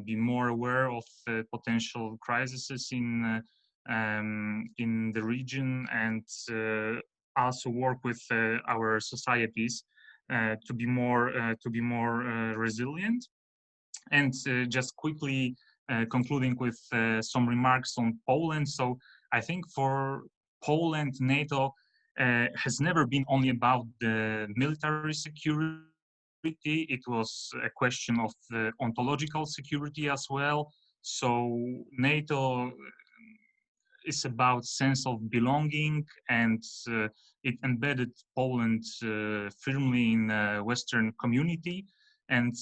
be more aware of potential crises in the region, and also work with our societies to be more resilient. And just quickly concluding with some remarks on Poland. So I think for Poland, NATO has never been only about the military security. It was a question of ontological security as well. So NATO is about sense of belonging, and it embedded Poland firmly in the Western community. And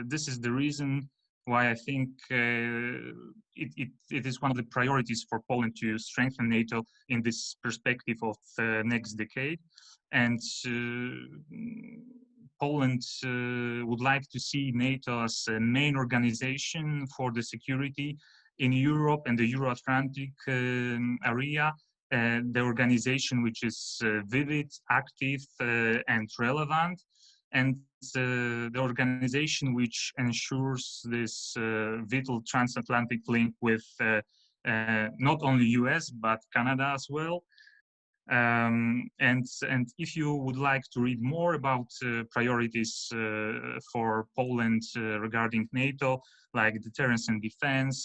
this is the reason why I think it is one of the priorities for Poland to strengthen NATO in this perspective of next decade. And Poland would like to see NATO as a main organization for the security in Europe and the Euro-Atlantic area, the organization which is vivid, active, and relevant, and the organization which ensures this vital transatlantic link with not only US but Canada as well. And if you would like to read more about priorities for Poland regarding NATO, like deterrence and defense,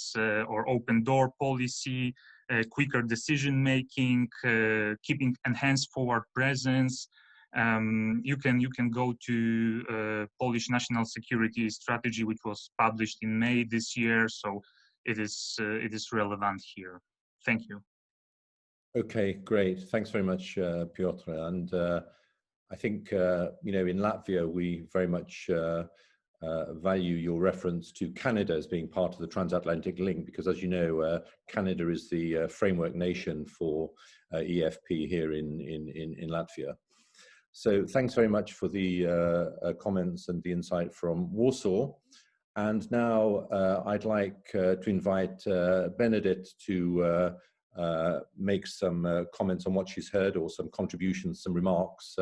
or open door policy, quicker decision making, keeping enhanced forward presence, you can go to Polish National Security Strategy, which was published in May this year, so it is relevant here. Thank you. Okay, great. Thanks very much, Piotr. And I think, in Latvia, we very much value your reference to Canada as being part of the transatlantic link, because as you know, Canada is the framework nation for EFP here in Latvia. So thanks very much for the comments and the insight from Warsaw. And now I'd like to invite Benedetta to make some comments on what she's heard, or some contributions, some remarks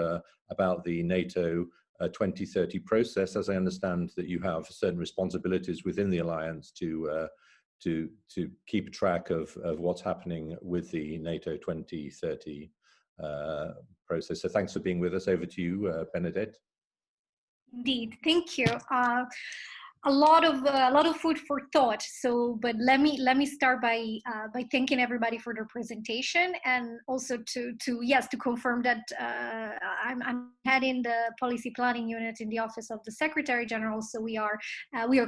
about the NATO 2030 process. As I understand that you have certain responsibilities within the alliance to keep track of what's happening with the NATO 2030 process. So thanks for being with us. Over to you, Benedetta. Indeed, thank you. A lot of food for thought. So, but let me start by thanking everybody for their presentation, and also to confirm that I'm heading the policy planning unit in the office of the Secretary General. So we are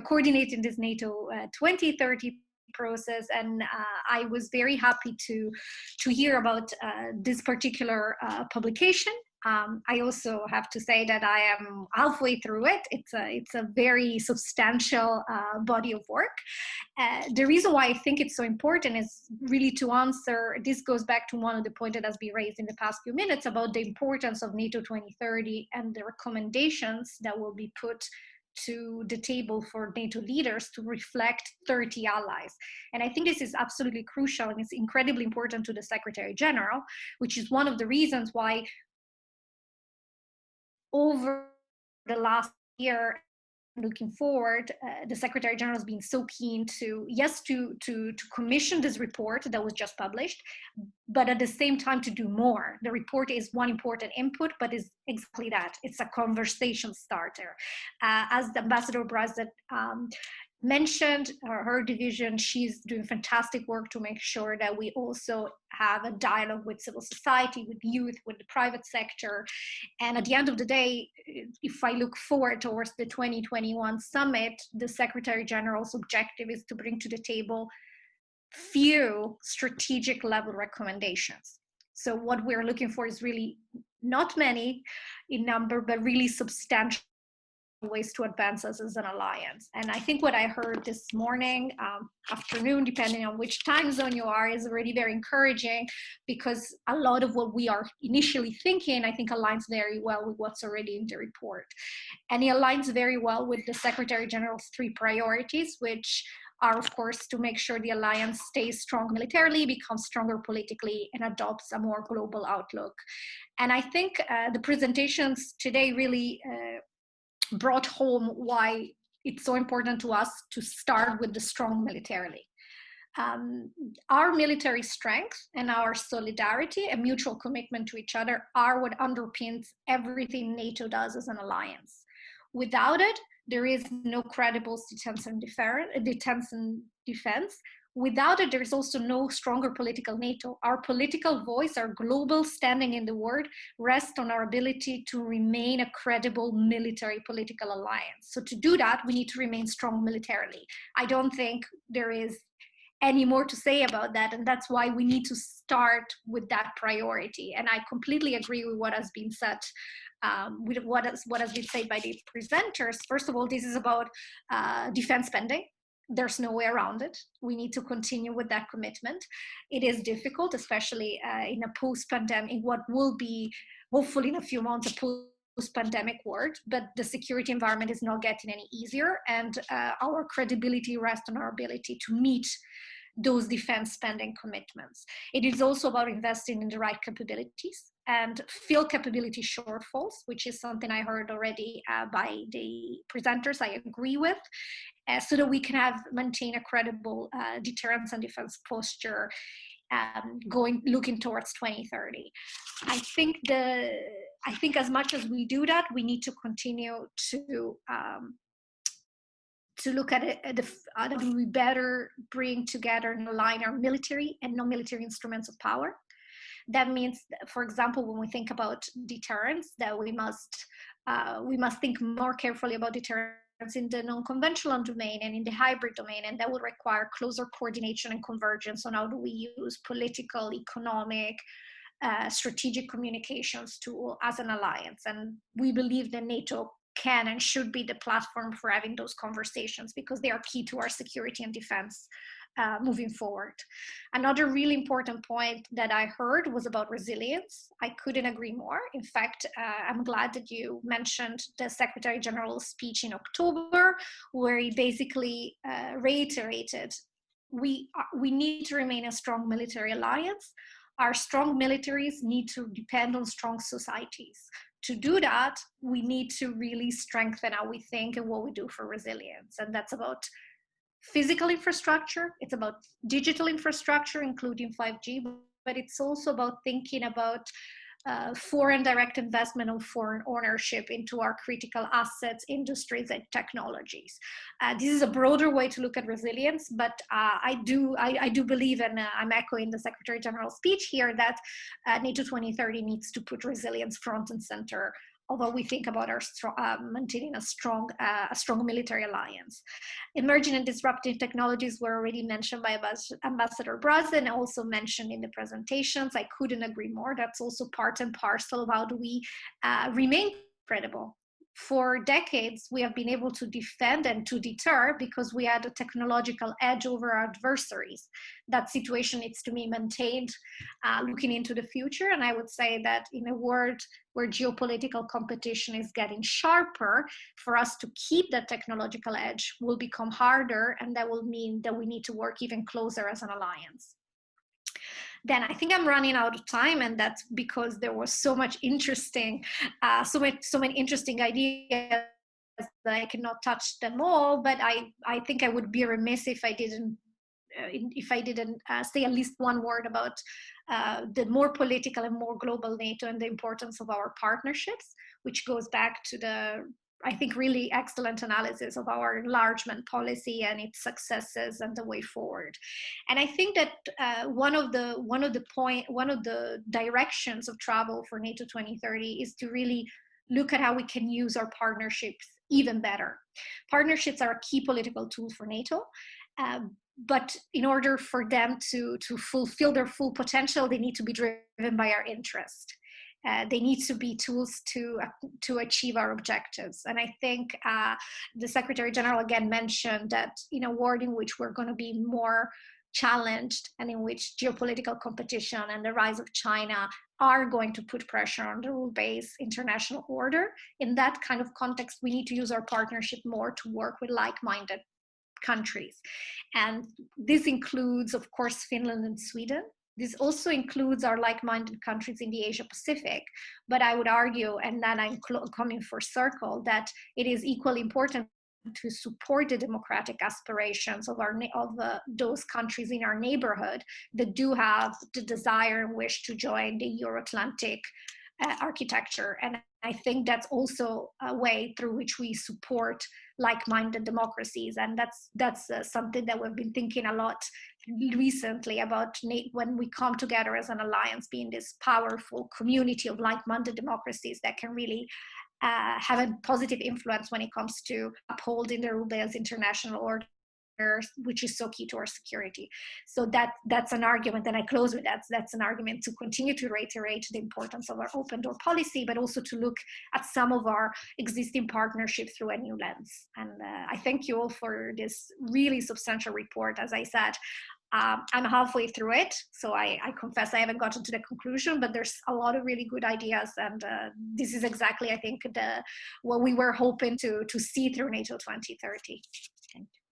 coordinating this NATO 2030 process, and I was very happy to hear about this particular publication. I also have to say that I am halfway through it. It's a very substantial body of work. The reason why I think it's so important is really to answer, this goes back to one of the points that has been raised in the past few minutes about the importance of NATO 2030 and the recommendations that will be put to the table for NATO leaders to reflect 30 allies. And I think this is absolutely crucial, and it's incredibly important to the Secretary General, which is one of the reasons why over the last year, looking forward, the Secretary General has been so keen to commission this report that was just published, but at the same time to do more. The report is one important input, but is exactly that. It's a conversation starter. As the Ambassador Braže mentioned, her division, she's doing fantastic work to make sure that we also have a dialogue with civil society, with youth, with the private sector. And at the end of the day, if I look forward towards the 2021 summit, the Secretary General's objective is to bring to the table few strategic level recommendations. So what we're looking for is really not many in number, but really substantial ways to advance us as an alliance. And I think what I heard this morning, afternoon, depending on which time zone you are, is already very encouraging, because a lot of what we are initially thinking, I think, aligns very well with what's already in the report. And it aligns very well with the Secretary General's 3 priorities, which are, of course, to make sure the alliance stays strong militarily, becomes stronger politically, and adopts a more global outlook. And I think the presentations today really brought home why it's so important to us to start with the strong militarily. Our military strength and our solidarity and mutual commitment to each other are what underpins everything NATO does as an alliance. Without it, there is no credible defense and defense. Without it, there's also no stronger political NATO. Our political voice, our global standing in the world, rests on our ability to remain a credible military political alliance. So to do that, we need to remain strong militarily. I don't think there is any more to say about that, and that's why we need to start with that priority. And I completely agree with what has been said, with what has been said by the presenters. First of all, this is about defense spending. There's no way around it. We need to continue with that commitment. It is difficult, especially in a post-pandemic, what will be, hopefully in a few months, a post-pandemic world, but the security environment is not getting any easier, and our credibility rests on our ability to meet those defense spending commitments. It is also about investing in the right capabilities and fill capability shortfalls, which is something I heard already by the presenters I agree with, so that we can maintain a credible deterrence and defense posture looking towards 2030. I think as much as we do that, we need to continue to look at it, how do we better bring together and align our military and non-military instruments of power. That means, for example, when we think about deterrence, that we must think more carefully about deterrence in the non-conventional domain and in the hybrid domain, and that will require closer coordination and convergence on how do we use political, economic, strategic communications tool as an alliance. And we believe that NATO can and should be the platform for having those conversations, because they are key to our security and defense moving forward. Another really important point that I heard was about resilience. I couldn't agree more. In fact, I'm glad that you mentioned the Secretary General's speech in October, where he basically reiterated, we need to remain a strong military alliance. Our strong militaries need to depend on strong societies. To do that, we need to really strengthen how we think and what we do for resilience. And that's about physical infrastructure, it's about digital infrastructure, including 5G, but it's also about thinking about foreign direct investment and foreign ownership into our critical assets, industries, and technologies. This is a broader way to look at resilience, but I do believe, and I'm echoing the Secretary General's speech here, that NATO 2030 needs to put resilience front and center, although we think about our maintaining a strong military alliance. Emerging and disruptive technologies were already mentioned by Ambassador Braže and also mentioned in the presentations. I couldn't agree more. That's also part and parcel of how do we remain credible. For decades, we have been able to defend and to deter because we had a technological edge over our adversaries. That situation needs to be maintained looking into the future. And I would say that in a world where geopolitical competition is getting sharper, for us to keep that technological edge will become harder, and that will mean that we need to work even closer as an alliance. Then I think I'm running out of time, and that's because there was so much interesting, so many interesting ideas that I cannot touch them all. But I think I would be remiss if I didn't say at least one word about the more political and more global NATO and the importance of our partnerships, which goes back to the, I think, really excellent analysis of our enlargement policy and its successes and the way forward. And I think that one of the directions of travel for NATO 2030 is to really look at how we can use our partnerships even better. Partnerships are a key political tool for NATO, but in order for them to fulfill their full potential, they need to be driven by our interest. They need to be tools to achieve our objectives. And I think the Secretary General again mentioned that in a world in which we're going to be more challenged and in which geopolitical competition and the rise of China are going to put pressure on the rule-based international order, in that kind of context, we need to use our partnership more to work with like-minded countries. And this includes, of course, Finland and Sweden. This also includes our like-minded countries in the Asia Pacific, but I would argue, and then I'm coming for circle, that it is equally important to support the democratic aspirations of those countries in our neighborhood that do have the desire and wish to join the Euro-Atlantic architecture. And I think that's also a way through which we support like-minded democracies, and that's something that we've been thinking a lot recently about when we come together as an alliance, being this powerful community of like-minded democracies that can really have a positive influence when it comes to upholding the rule-based international order, which is so key to our security. So that's an argument, and I close with that. That's an argument to continue to reiterate the importance of our open door policy, but also to look at some of our existing partnerships through a new lens. And I thank you all for this really substantial report. As I said, I'm halfway through it, so I confess I haven't gotten to the conclusion, but there's a lot of really good ideas, and this is exactly, I think, what we were hoping to see through NATO 2030.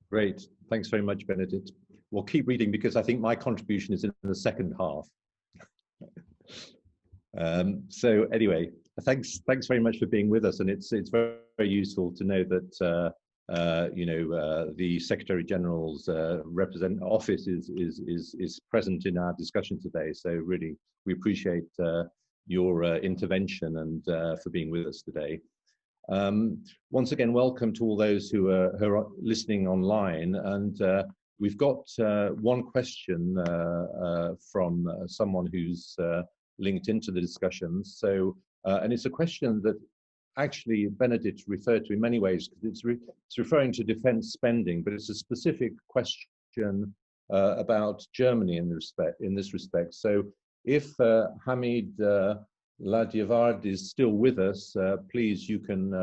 Great, thanks very much, Benedetta. We'll keep reading because I think my contribution is in the second half. So anyway, thanks very much for being with us, and it's very, very useful to know that the Secretary General's office is present in our discussion today. So really, we appreciate your intervention and for being with us today. Once again, welcome to all those who are listening online. And we've got one question from someone who's linked into the discussions. So, and it's a question that actually Benedetta referred to in many ways, because it's referring to defense spending, but it's a specific question about Germany in this respect. So if Hamid Ladjavard is still with us, please, you can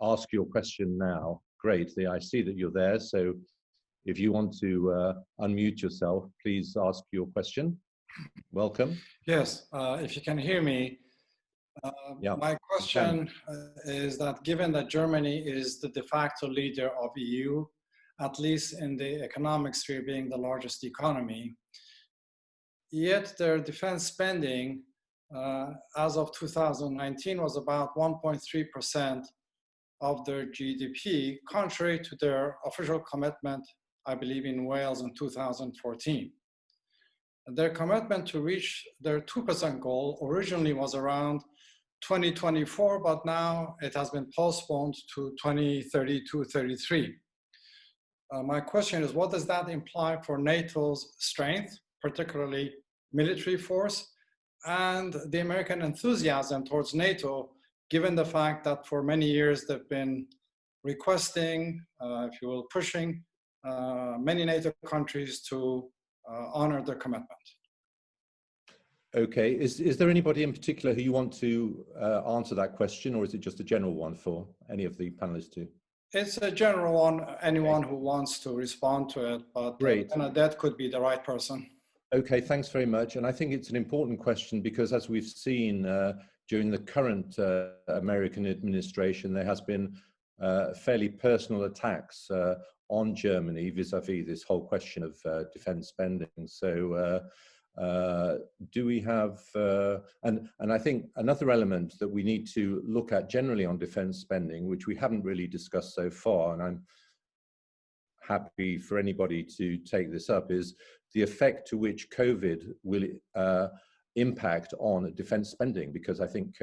ask your question now. Great, I see that you're there. So if you want to unmute yourself, please ask your question. Welcome. Yes, if you can hear me. Yeah, my question is that given that Germany is the de facto leader of EU, at least in the economic sphere being the largest economy, yet their defense spending as of 2019 was about 1.3% of their GDP, contrary to their official commitment, I believe, in Wales in 2014. Their commitment to reach their 2% goal originally was around 2024, but now it has been postponed to 2032-33. My question is, what does that imply for NATO's strength, particularly military force, and the American enthusiasm towards NATO, given the fact that for many years they've been requesting, if you will, pushing many NATO countries to honor their commitment? Okay, is there anybody in particular who you want to answer that question, or is it just a general one for any of the panelists too? It's a general one, anyone who wants to respond to it, but Benedetta could be the right person. Okay, thanks very much. And I think it's an important question because, as we've seen during the current American administration, there has been fairly personal attacks on Germany vis-a-vis this whole question of defense spending. So do we have, and I think another element that we need to look at generally on defense spending, which we haven't really discussed so far, and I'm happy for anybody to take this up, is the effect to which COVID will impact on defense spending, because I think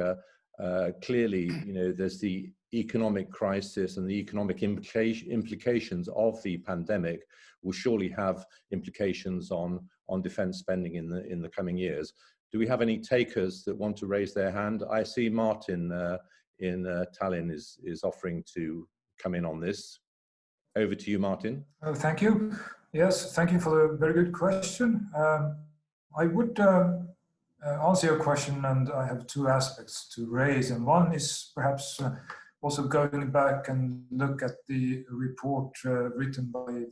clearly, there's the economic crisis and the economic implications of the pandemic will surely have implications on defense spending in the coming years. Do we have any takers that want to raise their hand? I see Martin in Tallinn is offering to come in on this. Over to you, Martin. Thank you. Yes, thank you for the very good question. I would answer your question, and I have two aspects to raise. And one is perhaps also going back and look at the report written by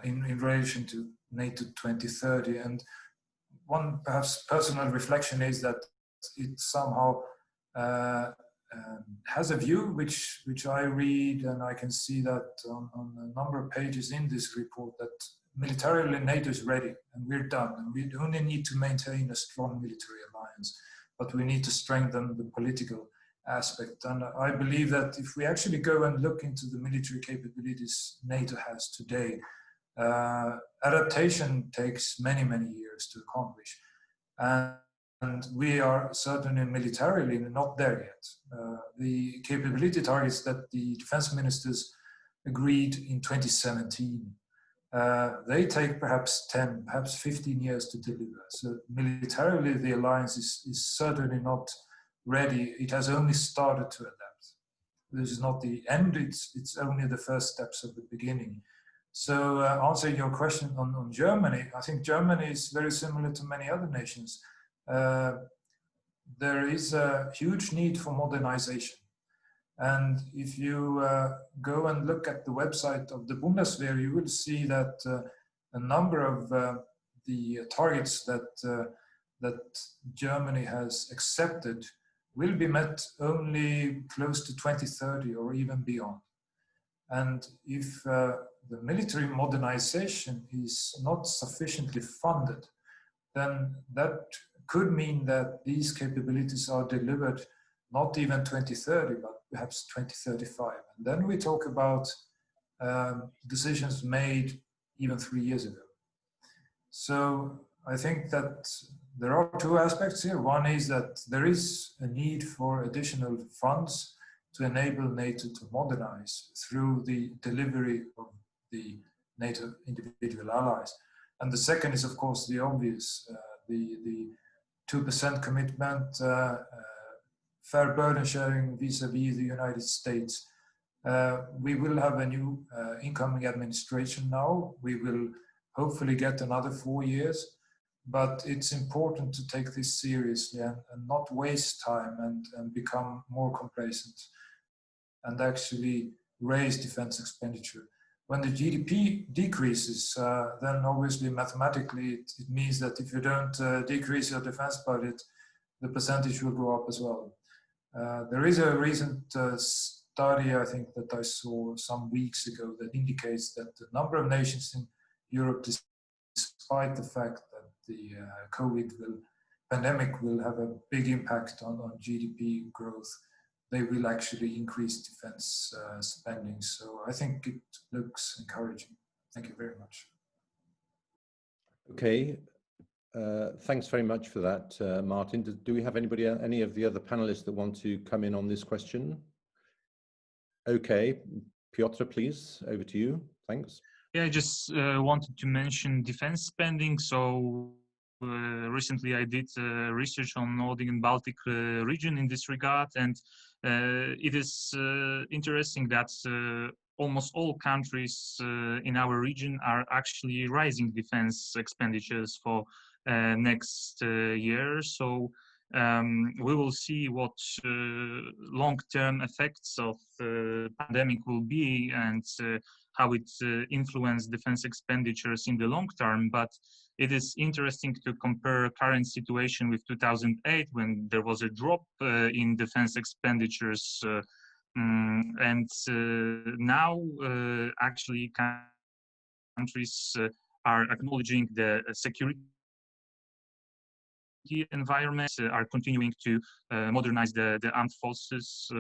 in relation to NATO 2030. And one perhaps personal reflection is that it somehow has a view which I read, and I can see that on a number of pages in this report, that militarily NATO is ready and we're done, and we only need to maintain a strong military alliance, but we need to strengthen the political aspect. And I believe that if we actually go and look into the military capabilities NATO has today, adaptation takes many years to accomplish, and we are certainly militarily not there yet. The capability targets that the defense ministers agreed in 2017, they take perhaps 10, perhaps 15 years to deliver. So militarily, the alliance is certainly not ready. It has only started to adapt. This is not the end, it's only the first steps of the beginning. So answering your question on Germany, I think Germany is very similar to many other nations. There is a huge need for modernization. And if you go and look at the website of the Bundeswehr, you will see that a number of the targets that Germany has accepted will be met only close to 2030 or even beyond. And if the military modernization is not sufficiently funded, then that could mean that these capabilities are delivered not even 2030, but perhaps 2035. And then we talk about decisions made even 3 years ago. So I think that there are two aspects here. One is that there is a need for additional funds to enable NATO to modernize through the delivery of the NATO individual allies. And the second is, of course, the obvious, the 2% commitment, fair burden sharing vis-a-vis the United States. We will have a new incoming administration now. We will hopefully get another 4 years, but it's important to take this seriously and not waste time and become more complacent and actually raise defense expenditure. When the GDP decreases, then obviously mathematically it means that if you don't decrease your defense budget, the percentage will go up as well. There is a recent study, I think, that I saw some weeks ago that indicates that the number of nations in Europe, despite the fact that the COVID pandemic will have a big impact on GDP growth, they will actually increase defense spending. So I think it looks encouraging. Thank you very much. Okay, thanks very much for that, Martin. Do we have anybody, any of the other panelists that want to come in on this question? Okay, Piotr, please, over to you. Thanks. Yeah, I just wanted to mention defense spending. So recently I did research on Nordic and Baltic region in this regard, and it is interesting that almost all countries in our region are actually raising defense expenditures for next year. So we will see what long-term effects of the pandemic will be and how it influenced defense expenditures in the long term. But it is interesting to compare current situation with 2008, when there was a drop in defense expenditures. And now actually countries are acknowledging the security environment, are continuing to modernize the armed forces.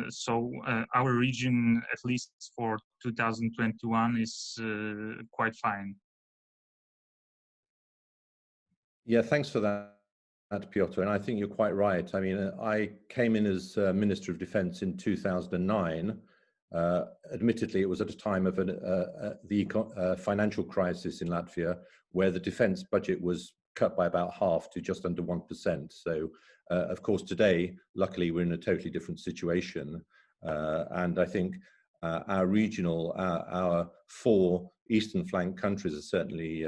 So our region, at least for 2021, is quite fine. Yeah, thanks for that, Piotr. And I think you're quite right. I mean, I came in as Minister of Defense in 2009. Admittedly, it was at a time of the financial crisis in Latvia, where the defense budget was cut by about half to just under 1%. So, of course, today, luckily, we're in a totally different situation. And I think our regional, our 4 eastern flank countries are certainly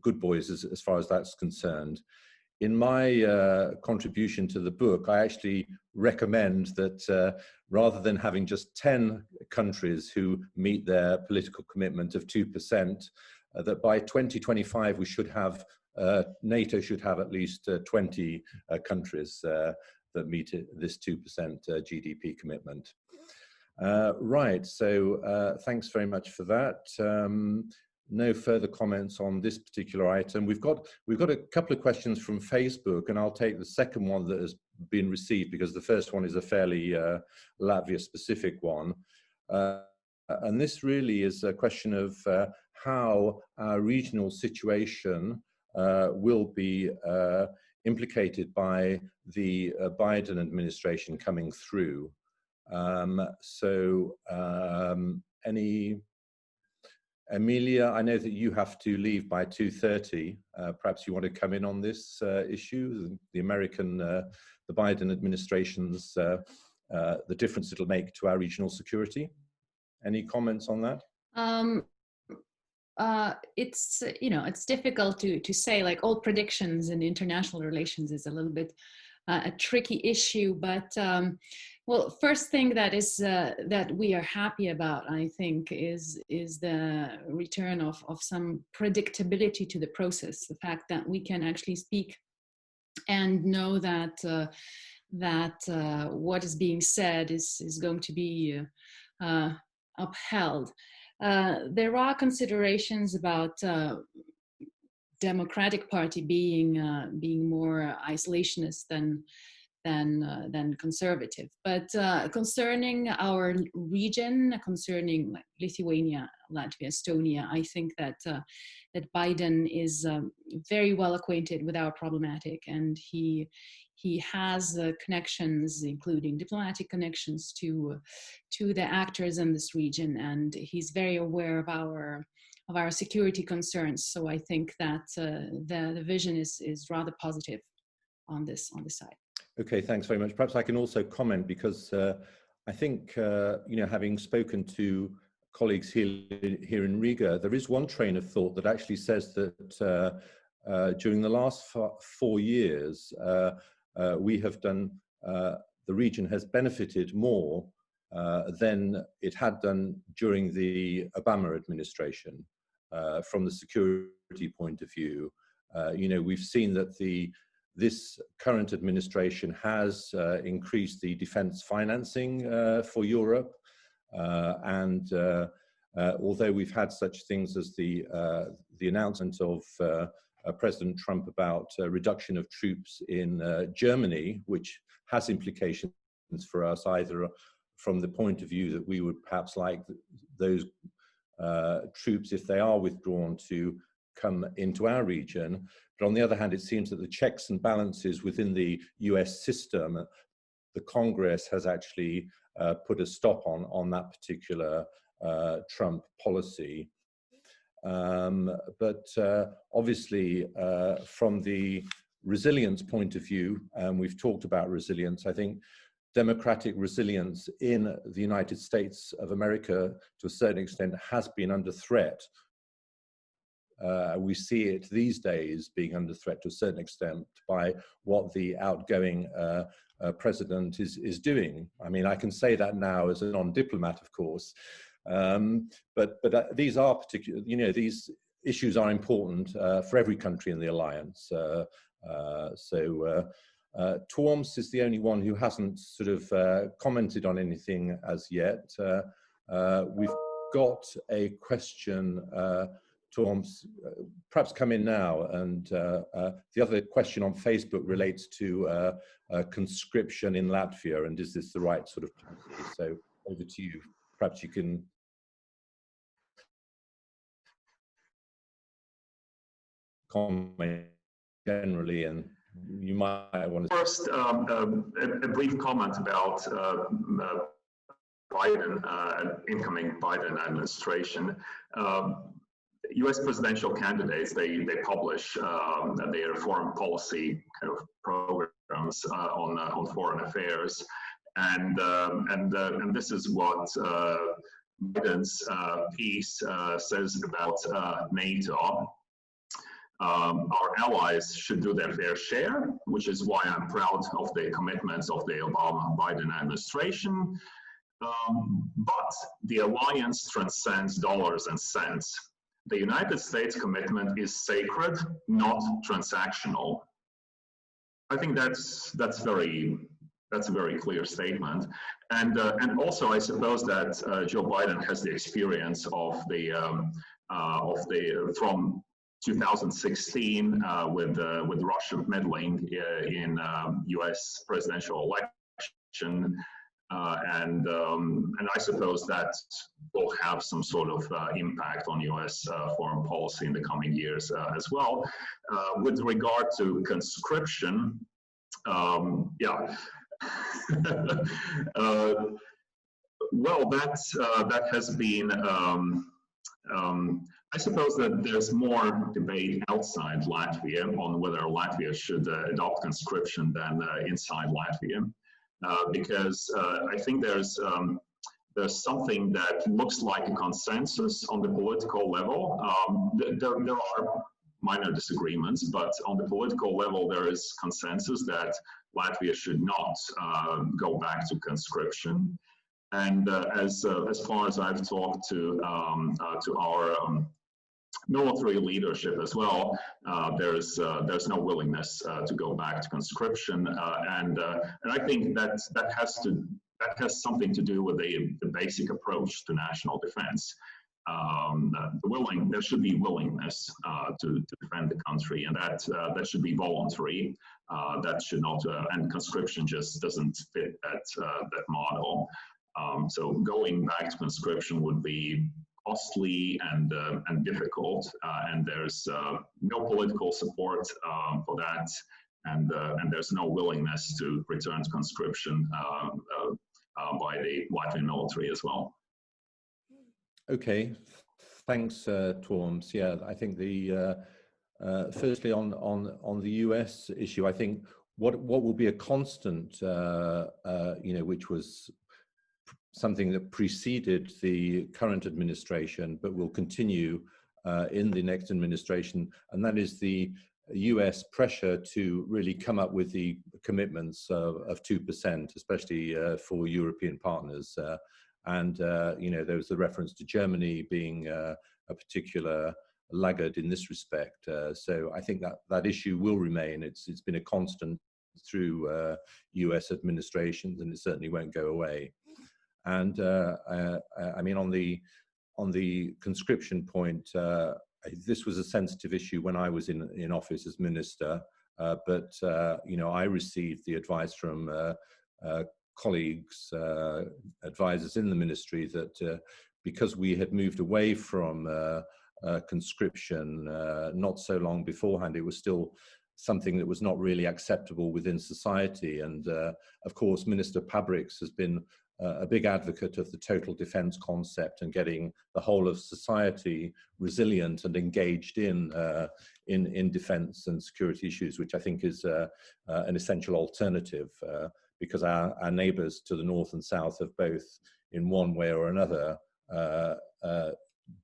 good boys as far as that's concerned. In my contribution to the book, I actually recommend that rather than having just 10 countries who meet their political commitment of 2%, that by 2025 we should have, NATO should have at least 20 countries that meet this 2% GDP commitment. Right, so thanks very much for that. No further comments on this particular item. We've got a couple of questions from Facebook, and I'll take the second one that has been received because the first one is a fairly Latvia specific one. And this really is a question of how our regional situation will be implicated by the Biden administration coming through. Emilija, I know that you have to leave by 2:30. Perhaps you want to come in on this issue, the Biden administration's, the difference it'll make to our regional security. Any comments on that? It's, you know, it's difficult to say, like all predictions in international relations is a little bit a tricky issue, but well, first thing that is that we are happy about, I think, is the return of some predictability to the process. The fact that we can actually speak and know that what is being said is going to be upheld. There are considerations about Democratic Party being more isolationist than conservative, but concerning our region, concerning Lithuania, Latvia, Estonia, I think that that Biden is very well acquainted with our problematic, and he has connections, including diplomatic connections, to the actors in this region, and he's very aware of our security concerns. So I think that the vision is rather positive on this side. Okay, thanks very much. Perhaps I can also comment, because I think, having spoken to colleagues here in Riga, there is one train of thought that actually says that during the last 4 years, we have done, the region has benefited more than it had done during the Obama administration from the security point of view. We've seen that this current administration has increased the defense financing for Europe, and although we've had such things as the announcement of President Trump about reduction of troops in Germany, which has implications for us, either from the point of view that we would perhaps like those troops, if they are withdrawn, to come into our region. But on the other hand, it seems that the checks and balances within the US system, the Congress has actually put a stop on that particular Trump policy. But obviously, from the resilience point of view, and we've talked about resilience, I think democratic resilience in the United States of America, to a certain extent, has been under threat. We see it these days being under threat to a certain extent by what the outgoing president is doing. I mean, I can say that now as a non-diplomat, of course, but these are particular, these issues are important for every country in the alliance. Tuomas is the only one who hasn't sort of commented on anything as yet. We've got a question. Tuomas, perhaps come in now. And the other question on Facebook relates to conscription in Latvia, and is this the right sort of policy? So over to you. Perhaps you can comment generally, and you might want to... First, a brief comment about Biden, incoming Biden administration. U.S. presidential candidates, they publish their foreign policy kind of programs on foreign affairs, and this is what Biden's piece says about NATO. Our allies should do their fair share, which is why I'm proud of the commitments of the Obama-Biden administration. But the alliance transcends dollars and cents. The United States commitment is sacred, not transactional. I think that's a very clear statement, and also I suppose that Joe Biden has the experience of the from 2016 with Russia meddling in U.S. presidential election. And I suppose that will have some sort of impact on U.S. foreign policy in the coming years as well. With regard to conscription, yeah, well, that has been. I suppose that there's more debate outside Latvia on whether Latvia should adopt conscription than inside Latvia. Because I think there's something that looks like a consensus on the political level. There are minor disagreements, but on the political level, there is consensus that Latvia should not go back to conscription. And as far as I've talked to our military leadership as well, there's no willingness to go back to conscription, and I think that has something to do with the basic approach to national defense. There should be willingness to defend the country, and that should be voluntary. That should not, and conscription just doesn't fit that model. So going back to conscription would be costly and difficult, and there's no political support for that, and there's no willingness to return to conscription by the Latvian military as well. Okay, thanks, Torms. Yeah, I think firstly on the US issue, I think what will be a constant, which was something that preceded the current administration, but will continue in the next administration, and that is the US pressure to really come up with the commitments of 2%, especially for European partners. There was the reference to Germany being a particular laggard in this respect. So I think that issue will remain. It's been a constant through US administrations, and it certainly won't go away. And I mean, on the conscription point, this was a sensitive issue when I was in office as minister, but I received the advice from colleagues, advisors in the ministry that because we had moved away from conscription not so long beforehand, it was still something that was not really acceptable within society. And of course, Minister Pabriks has been a big advocate of the total defense concept and getting the whole of society resilient and engaged in defense and security issues, which I think is an essential alternative because our neighbors to the north and south have both, in one way or another,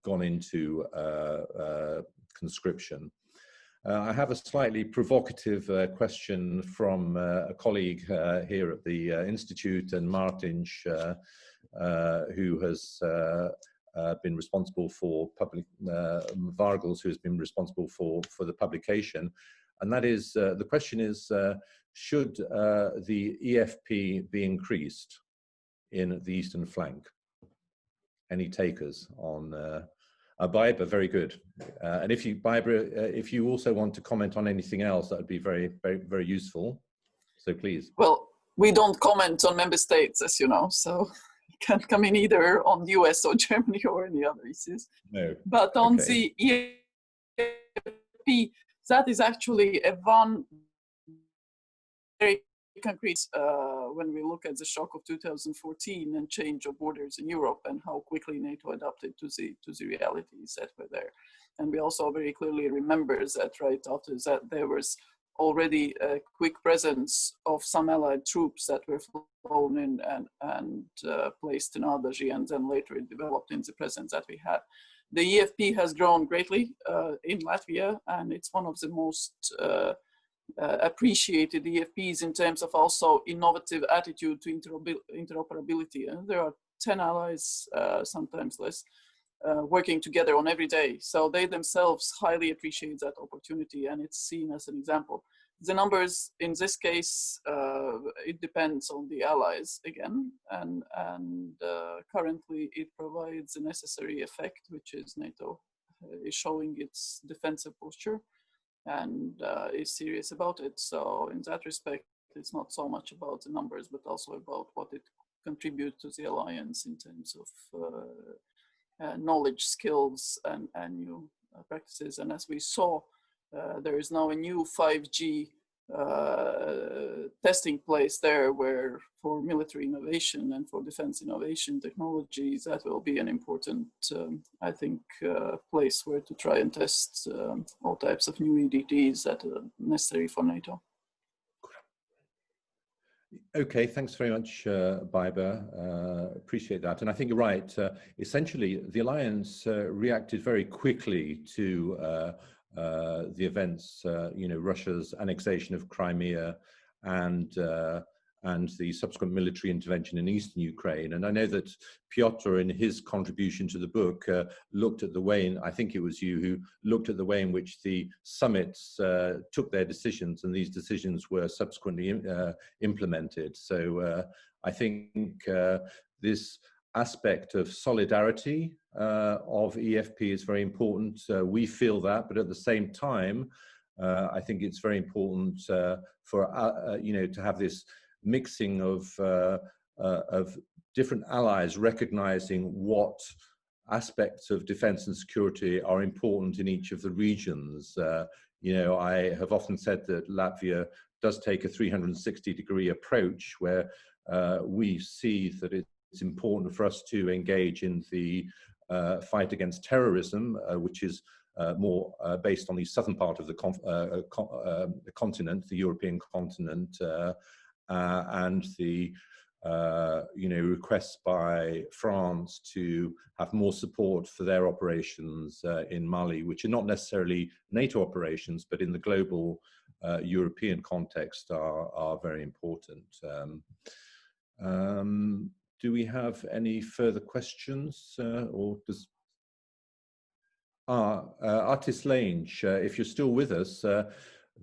gone into conscription. I have a slightly provocative question from a colleague here at the Institute, and Martin, who has been responsible for Vargals, who has been responsible for the publication. And that is, the question is, should the EFP be increased in the eastern flank? Any takers on Baiba? Very good. And if you also want to comment on anything else, that would be very, very, very useful. So please. Well, we don't comment on member states, as you know, so you can't come in either on US or Germany or any other issues. No. But on the EFP, that is actually a one very concrete when we look at the shock of 2014 and change of borders in Europe and how quickly NATO adapted to the realities that were there. And we also very clearly remember that right after that there was already a quick presence of some allied troops that were flown in and placed in Adaži, and then later it developed in the presence that we had. The EFP has grown greatly in Latvia, and it's one of the most appreciated EFPs in terms of also innovative attitude to interoperability. And there are 10 allies, sometimes less, working together on every day. So they themselves highly appreciate that opportunity, and it's seen as an example. The numbers in this case, it depends on the allies again, and currently it provides the necessary effect, which is NATO is showing its defensive posture and is serious about it. So in that respect, it's not so much about the numbers, but also about what it contributes to the alliance in terms of knowledge, skills, and new practices. And as we saw, there is now a new 5G testing place there, where for military innovation and for defense innovation technologies, that will be an important, I think, place where to try and test all types of new EDTs that are necessary for NATO. Okay, thanks very much, Baiba. Appreciate that. And I think you're right. Essentially, the alliance reacted very quickly to the events, you know, Russia's annexation of Crimea and the subsequent military intervention in eastern Ukraine. And I know that Piotr, in his contribution to the book, looked at the way, and I think it was you who looked at the way in which the summits took their decisions, and these decisions were subsequently implemented. So I think this aspect of solidarity of EFP is very important. We feel that, but at the same time, I think it's very important for you know, to have this mixing of different allies recognizing what aspects of defense and security are important in each of the regions. You know, I have often said that Latvia does take a 360-degree approach where we see that it's important for us to engage in the fight against terrorism, which is more based on the southern part of the continent, the European continent, and the you know, requests by France to have more support for their operations in Mali, which are not necessarily NATO operations, but in the global European context are very important. Do we have any further questions, or does Artis Lange, if you're still with us,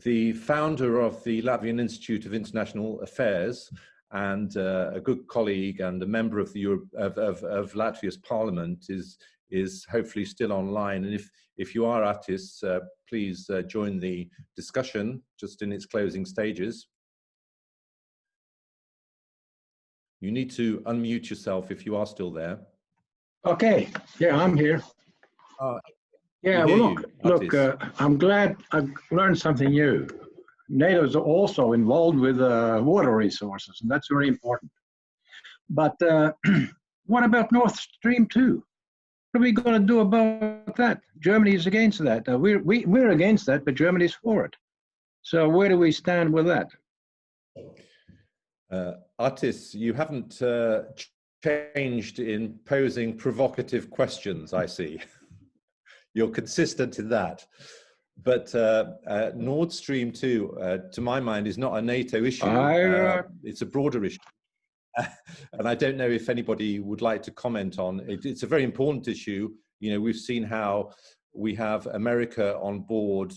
the founder of the Latvian Institute of International Affairs and a good colleague and a member of the of Latvia's Parliament, is hopefully still online. And if you are, Artis, please join the discussion just in its closing stages. You need to unmute yourself if you are still there. Okay, yeah, I'm here. Yeah, well, look, I'm glad I learned something new. NATO is also involved with water resources, and that's very important. But what about Nord Stream 2? What are we going to do about that? Germany is against that. We're against that, but Germany's for it. So where do we stand with that? Artis, you haven't changed in posing provocative questions, I see. You're consistent in that. But Nord Stream 2, to my mind, is not a NATO issue. It's a broader issue. And I don't know if anybody would like to comment on it. It's a very important issue. You know, we've seen how we have America on board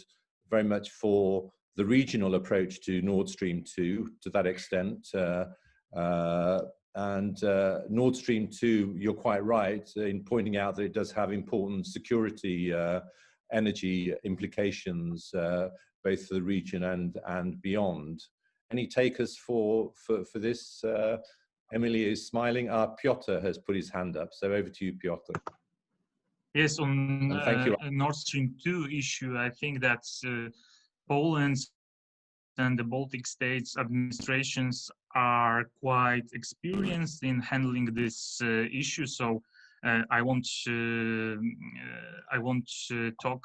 very much for the regional approach to Nord Stream 2 to that extent. Nord Stream 2, you're quite right in pointing out that it does have important security energy implications, both for the region and beyond. Any takers for this? Emilija is smiling. Piotr has put his hand up, so over to you, Piotr. Yes, on thank you. Nord Stream 2 issue, I think that Poland and the Baltic states administrations are quite experienced in handling this issue. So I won't talk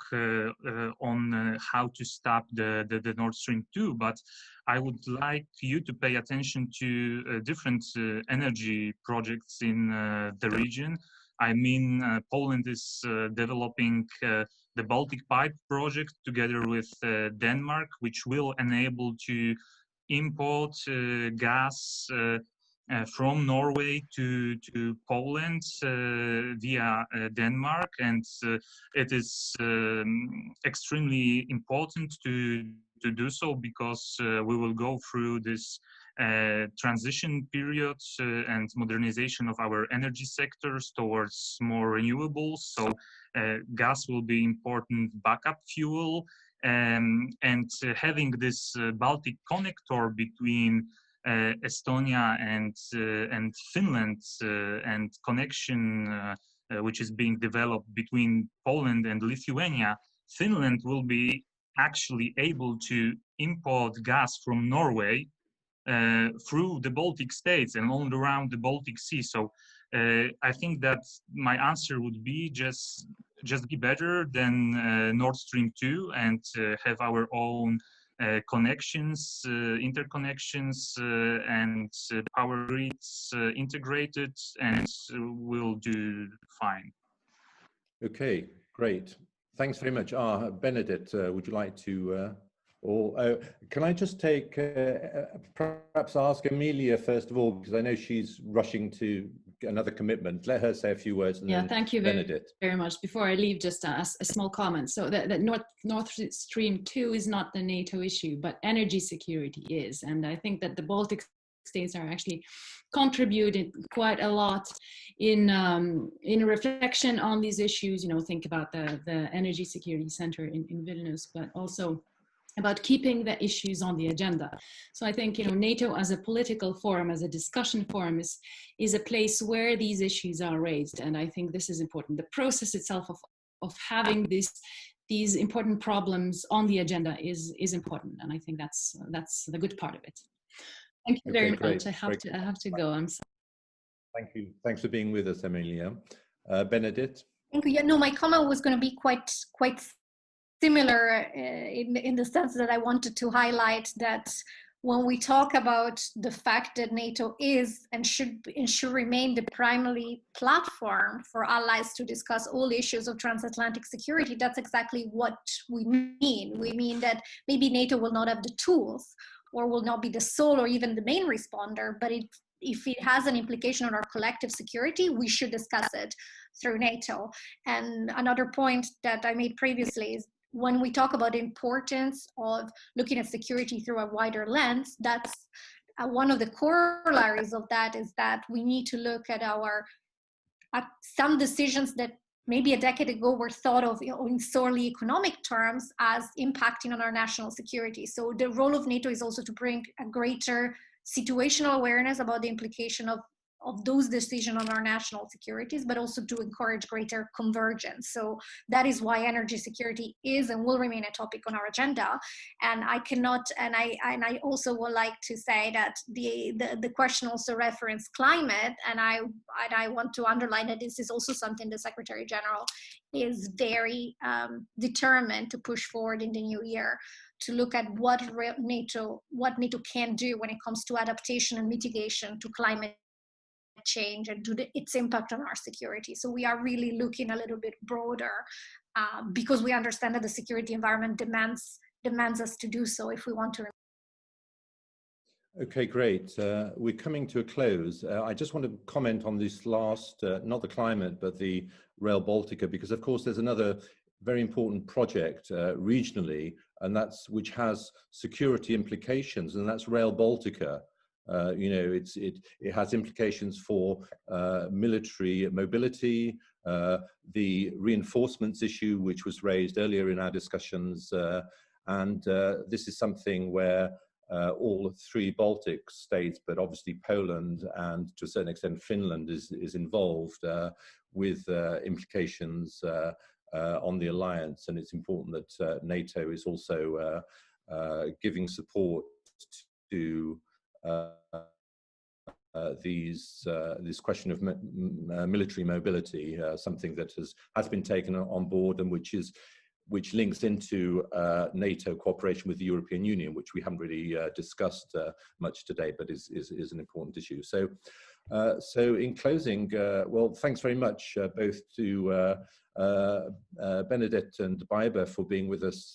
on how to stop the Nord Stream 2, but I would like you to pay attention to different energy projects in the region. I mean, Poland is developing the Baltic Pipe project together with Denmark, which will enable to import gas from Norway to Poland via Denmark, and it is extremely important to do so because we will go through this transition period and modernization of our energy sectors towards more renewables. So gas will be important backup fuel, and having this Baltic connector between Estonia and Finland and connection which is being developed between Poland and Lithuania, Finland will be actually able to import gas from Norway through the Baltic states and all around the Baltic Sea. So I think that my answer would be just be better than Nord Stream 2 and have our own connections, interconnections, and power grids integrated, and we'll do fine. Okay, great. Thanks very much. Benedetta, would you like to, can I just take, perhaps ask Emilija first of all, because I know she's rushing to another commitment. Let her say a few words. And yeah, then thank you very much. Before I leave, just a small comment. So that Nord Stream 2 is not the NATO issue, but energy security is. And I think that the Baltic states are actually contributed quite a lot in reflection on these issues. You know, think about the Energy Security Center in Vilnius, but also about keeping the issues on the agenda. So I think, you know, NATO as a political forum, as a discussion forum is a place where these issues are raised. And I think this is important. The process itself of having these important problems on the agenda is important. And I think that's the good part of it. Thank you very much. I have to go. I'm sorry. Thank you. Thanks for being with us, Emilija. Benedetta? Thank you. Yeah, no, my comment was going to be quite similar in the sense that I wanted to highlight that when we talk about the fact that NATO is and should remain the primary platform for allies to discuss all issues of transatlantic security, that's exactly what we mean. We mean that maybe NATO will not have the tools or will not be the sole or even the main responder, but if it has an implication on our collective security, we should discuss it through NATO. And another point that I made previously is when we talk about the importance of looking at security through a wider lens, that's one of the corollaries of that is that we need to look at some decisions that maybe a decade ago were thought of in solely economic terms as impacting on our national security. So the role of NATO is also to bring a greater situational awareness about the implication of those decisions on our national securities, but also to encourage greater convergence. So that is why energy security is and will remain a topic on our agenda. And I also would like to say that the question also referenced climate, and I want to underline that this is also something the Secretary General is very determined to push forward in the new year, to look at what NATO can do when it comes to adaptation and mitigation to climate change and to its impact on our security. So we are really looking a little bit broader because we understand that the security environment demands us to do so if we want to. Okay, great. We're coming to a close. I just want to comment on this last, not the climate, but the Rail Baltica, because of course there's another very important project regionally, and which has security implications, and that's Rail Baltica. You know, it has implications for military mobility, the reinforcements issue, which was raised earlier in our discussions, and this is something where all three Baltic states, but obviously Poland and to a certain extent Finland is involved with implications on the alliance, and it's important that NATO is also giving support to this question of military mobility, something that has been taken on board and which links into NATO cooperation with the European Union, which we haven't really discussed much today, but is an important issue. So, in closing, well, thanks very much both to Benedetta and Baiba for being with us,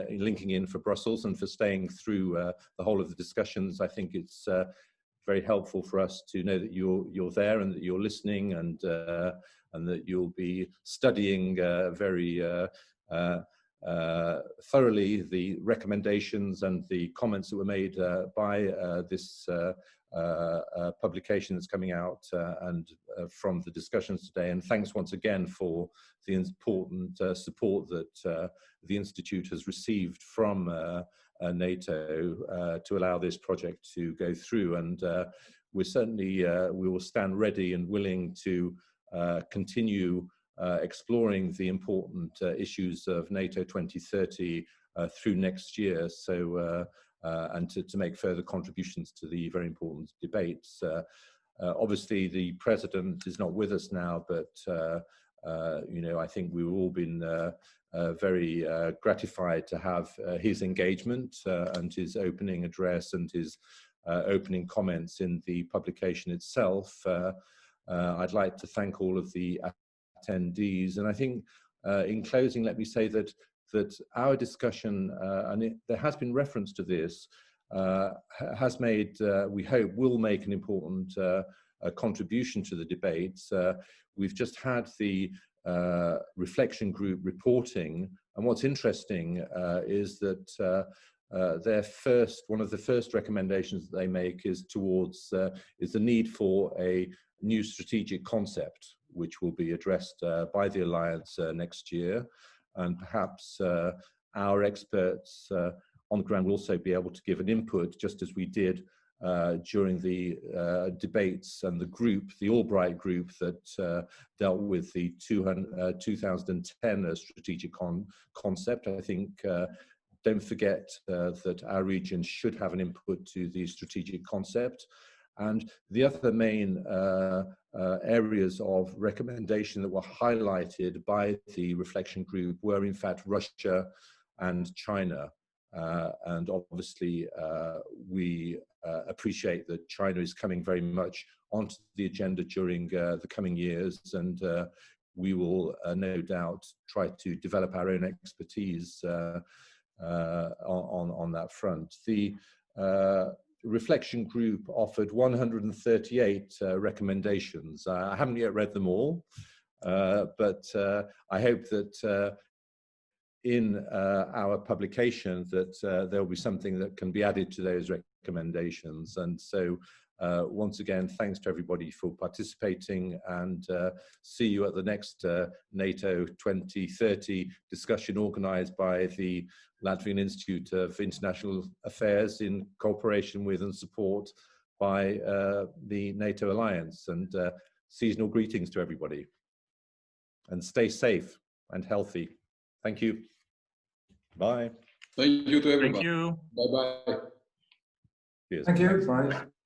linking in for Brussels, and for staying through the whole of the discussions. I think it's very helpful for us to know that you're there and that you're listening, and that you'll be studying very thoroughly the recommendations and the comments that were made by this publication that's coming out and from the discussions today. And thanks once again for the important support that the Institute has received from NATO to allow this project to go through. And we're certainly, we will stand ready and willing to continue exploring the important issues of NATO 2030 through next year. So, and to make further contributions to the very important debates. Obviously, the President is not with us now, but you know, I think we've all been very gratified to have his engagement and his opening address and his opening comments in the publication itself. I'd like to thank all of the attendees, and I think in closing, let me say that our discussion, there has been reference to this, has made, we hope, will make an important contribution to the debates. We've just had the reflection group reporting, and what's interesting is that one of the first recommendations that they make is towards is the need for a new strategic concept, which will be addressed by the Alliance next year, and perhaps our experts on the ground will also be able to give an input, just as we did during the debates and the group, the Albright group that dealt with the 2010 strategic concept. I think don't forget that our region should have an input to the strategic concept. And the other main areas of recommendation that were highlighted by the reflection group were in fact Russia and China. And obviously we appreciate that China is coming very much onto the agenda during the coming years, and we will no doubt try to develop our own expertise on that front. The reflection group offered 138 recommendations. I haven't yet read them all, but I hope that in our publication that there will be something that can be added to those recommendations. And so once again, thanks to everybody for participating, and see you at the next NATO 2030 discussion organized by the Latvian Institute of International Affairs in cooperation with and support by the NATO Alliance. And seasonal greetings to everybody. And stay safe and healthy. Thank you. Bye. Thank you to everybody. Thank you. Bye-bye. Thank you. Bye.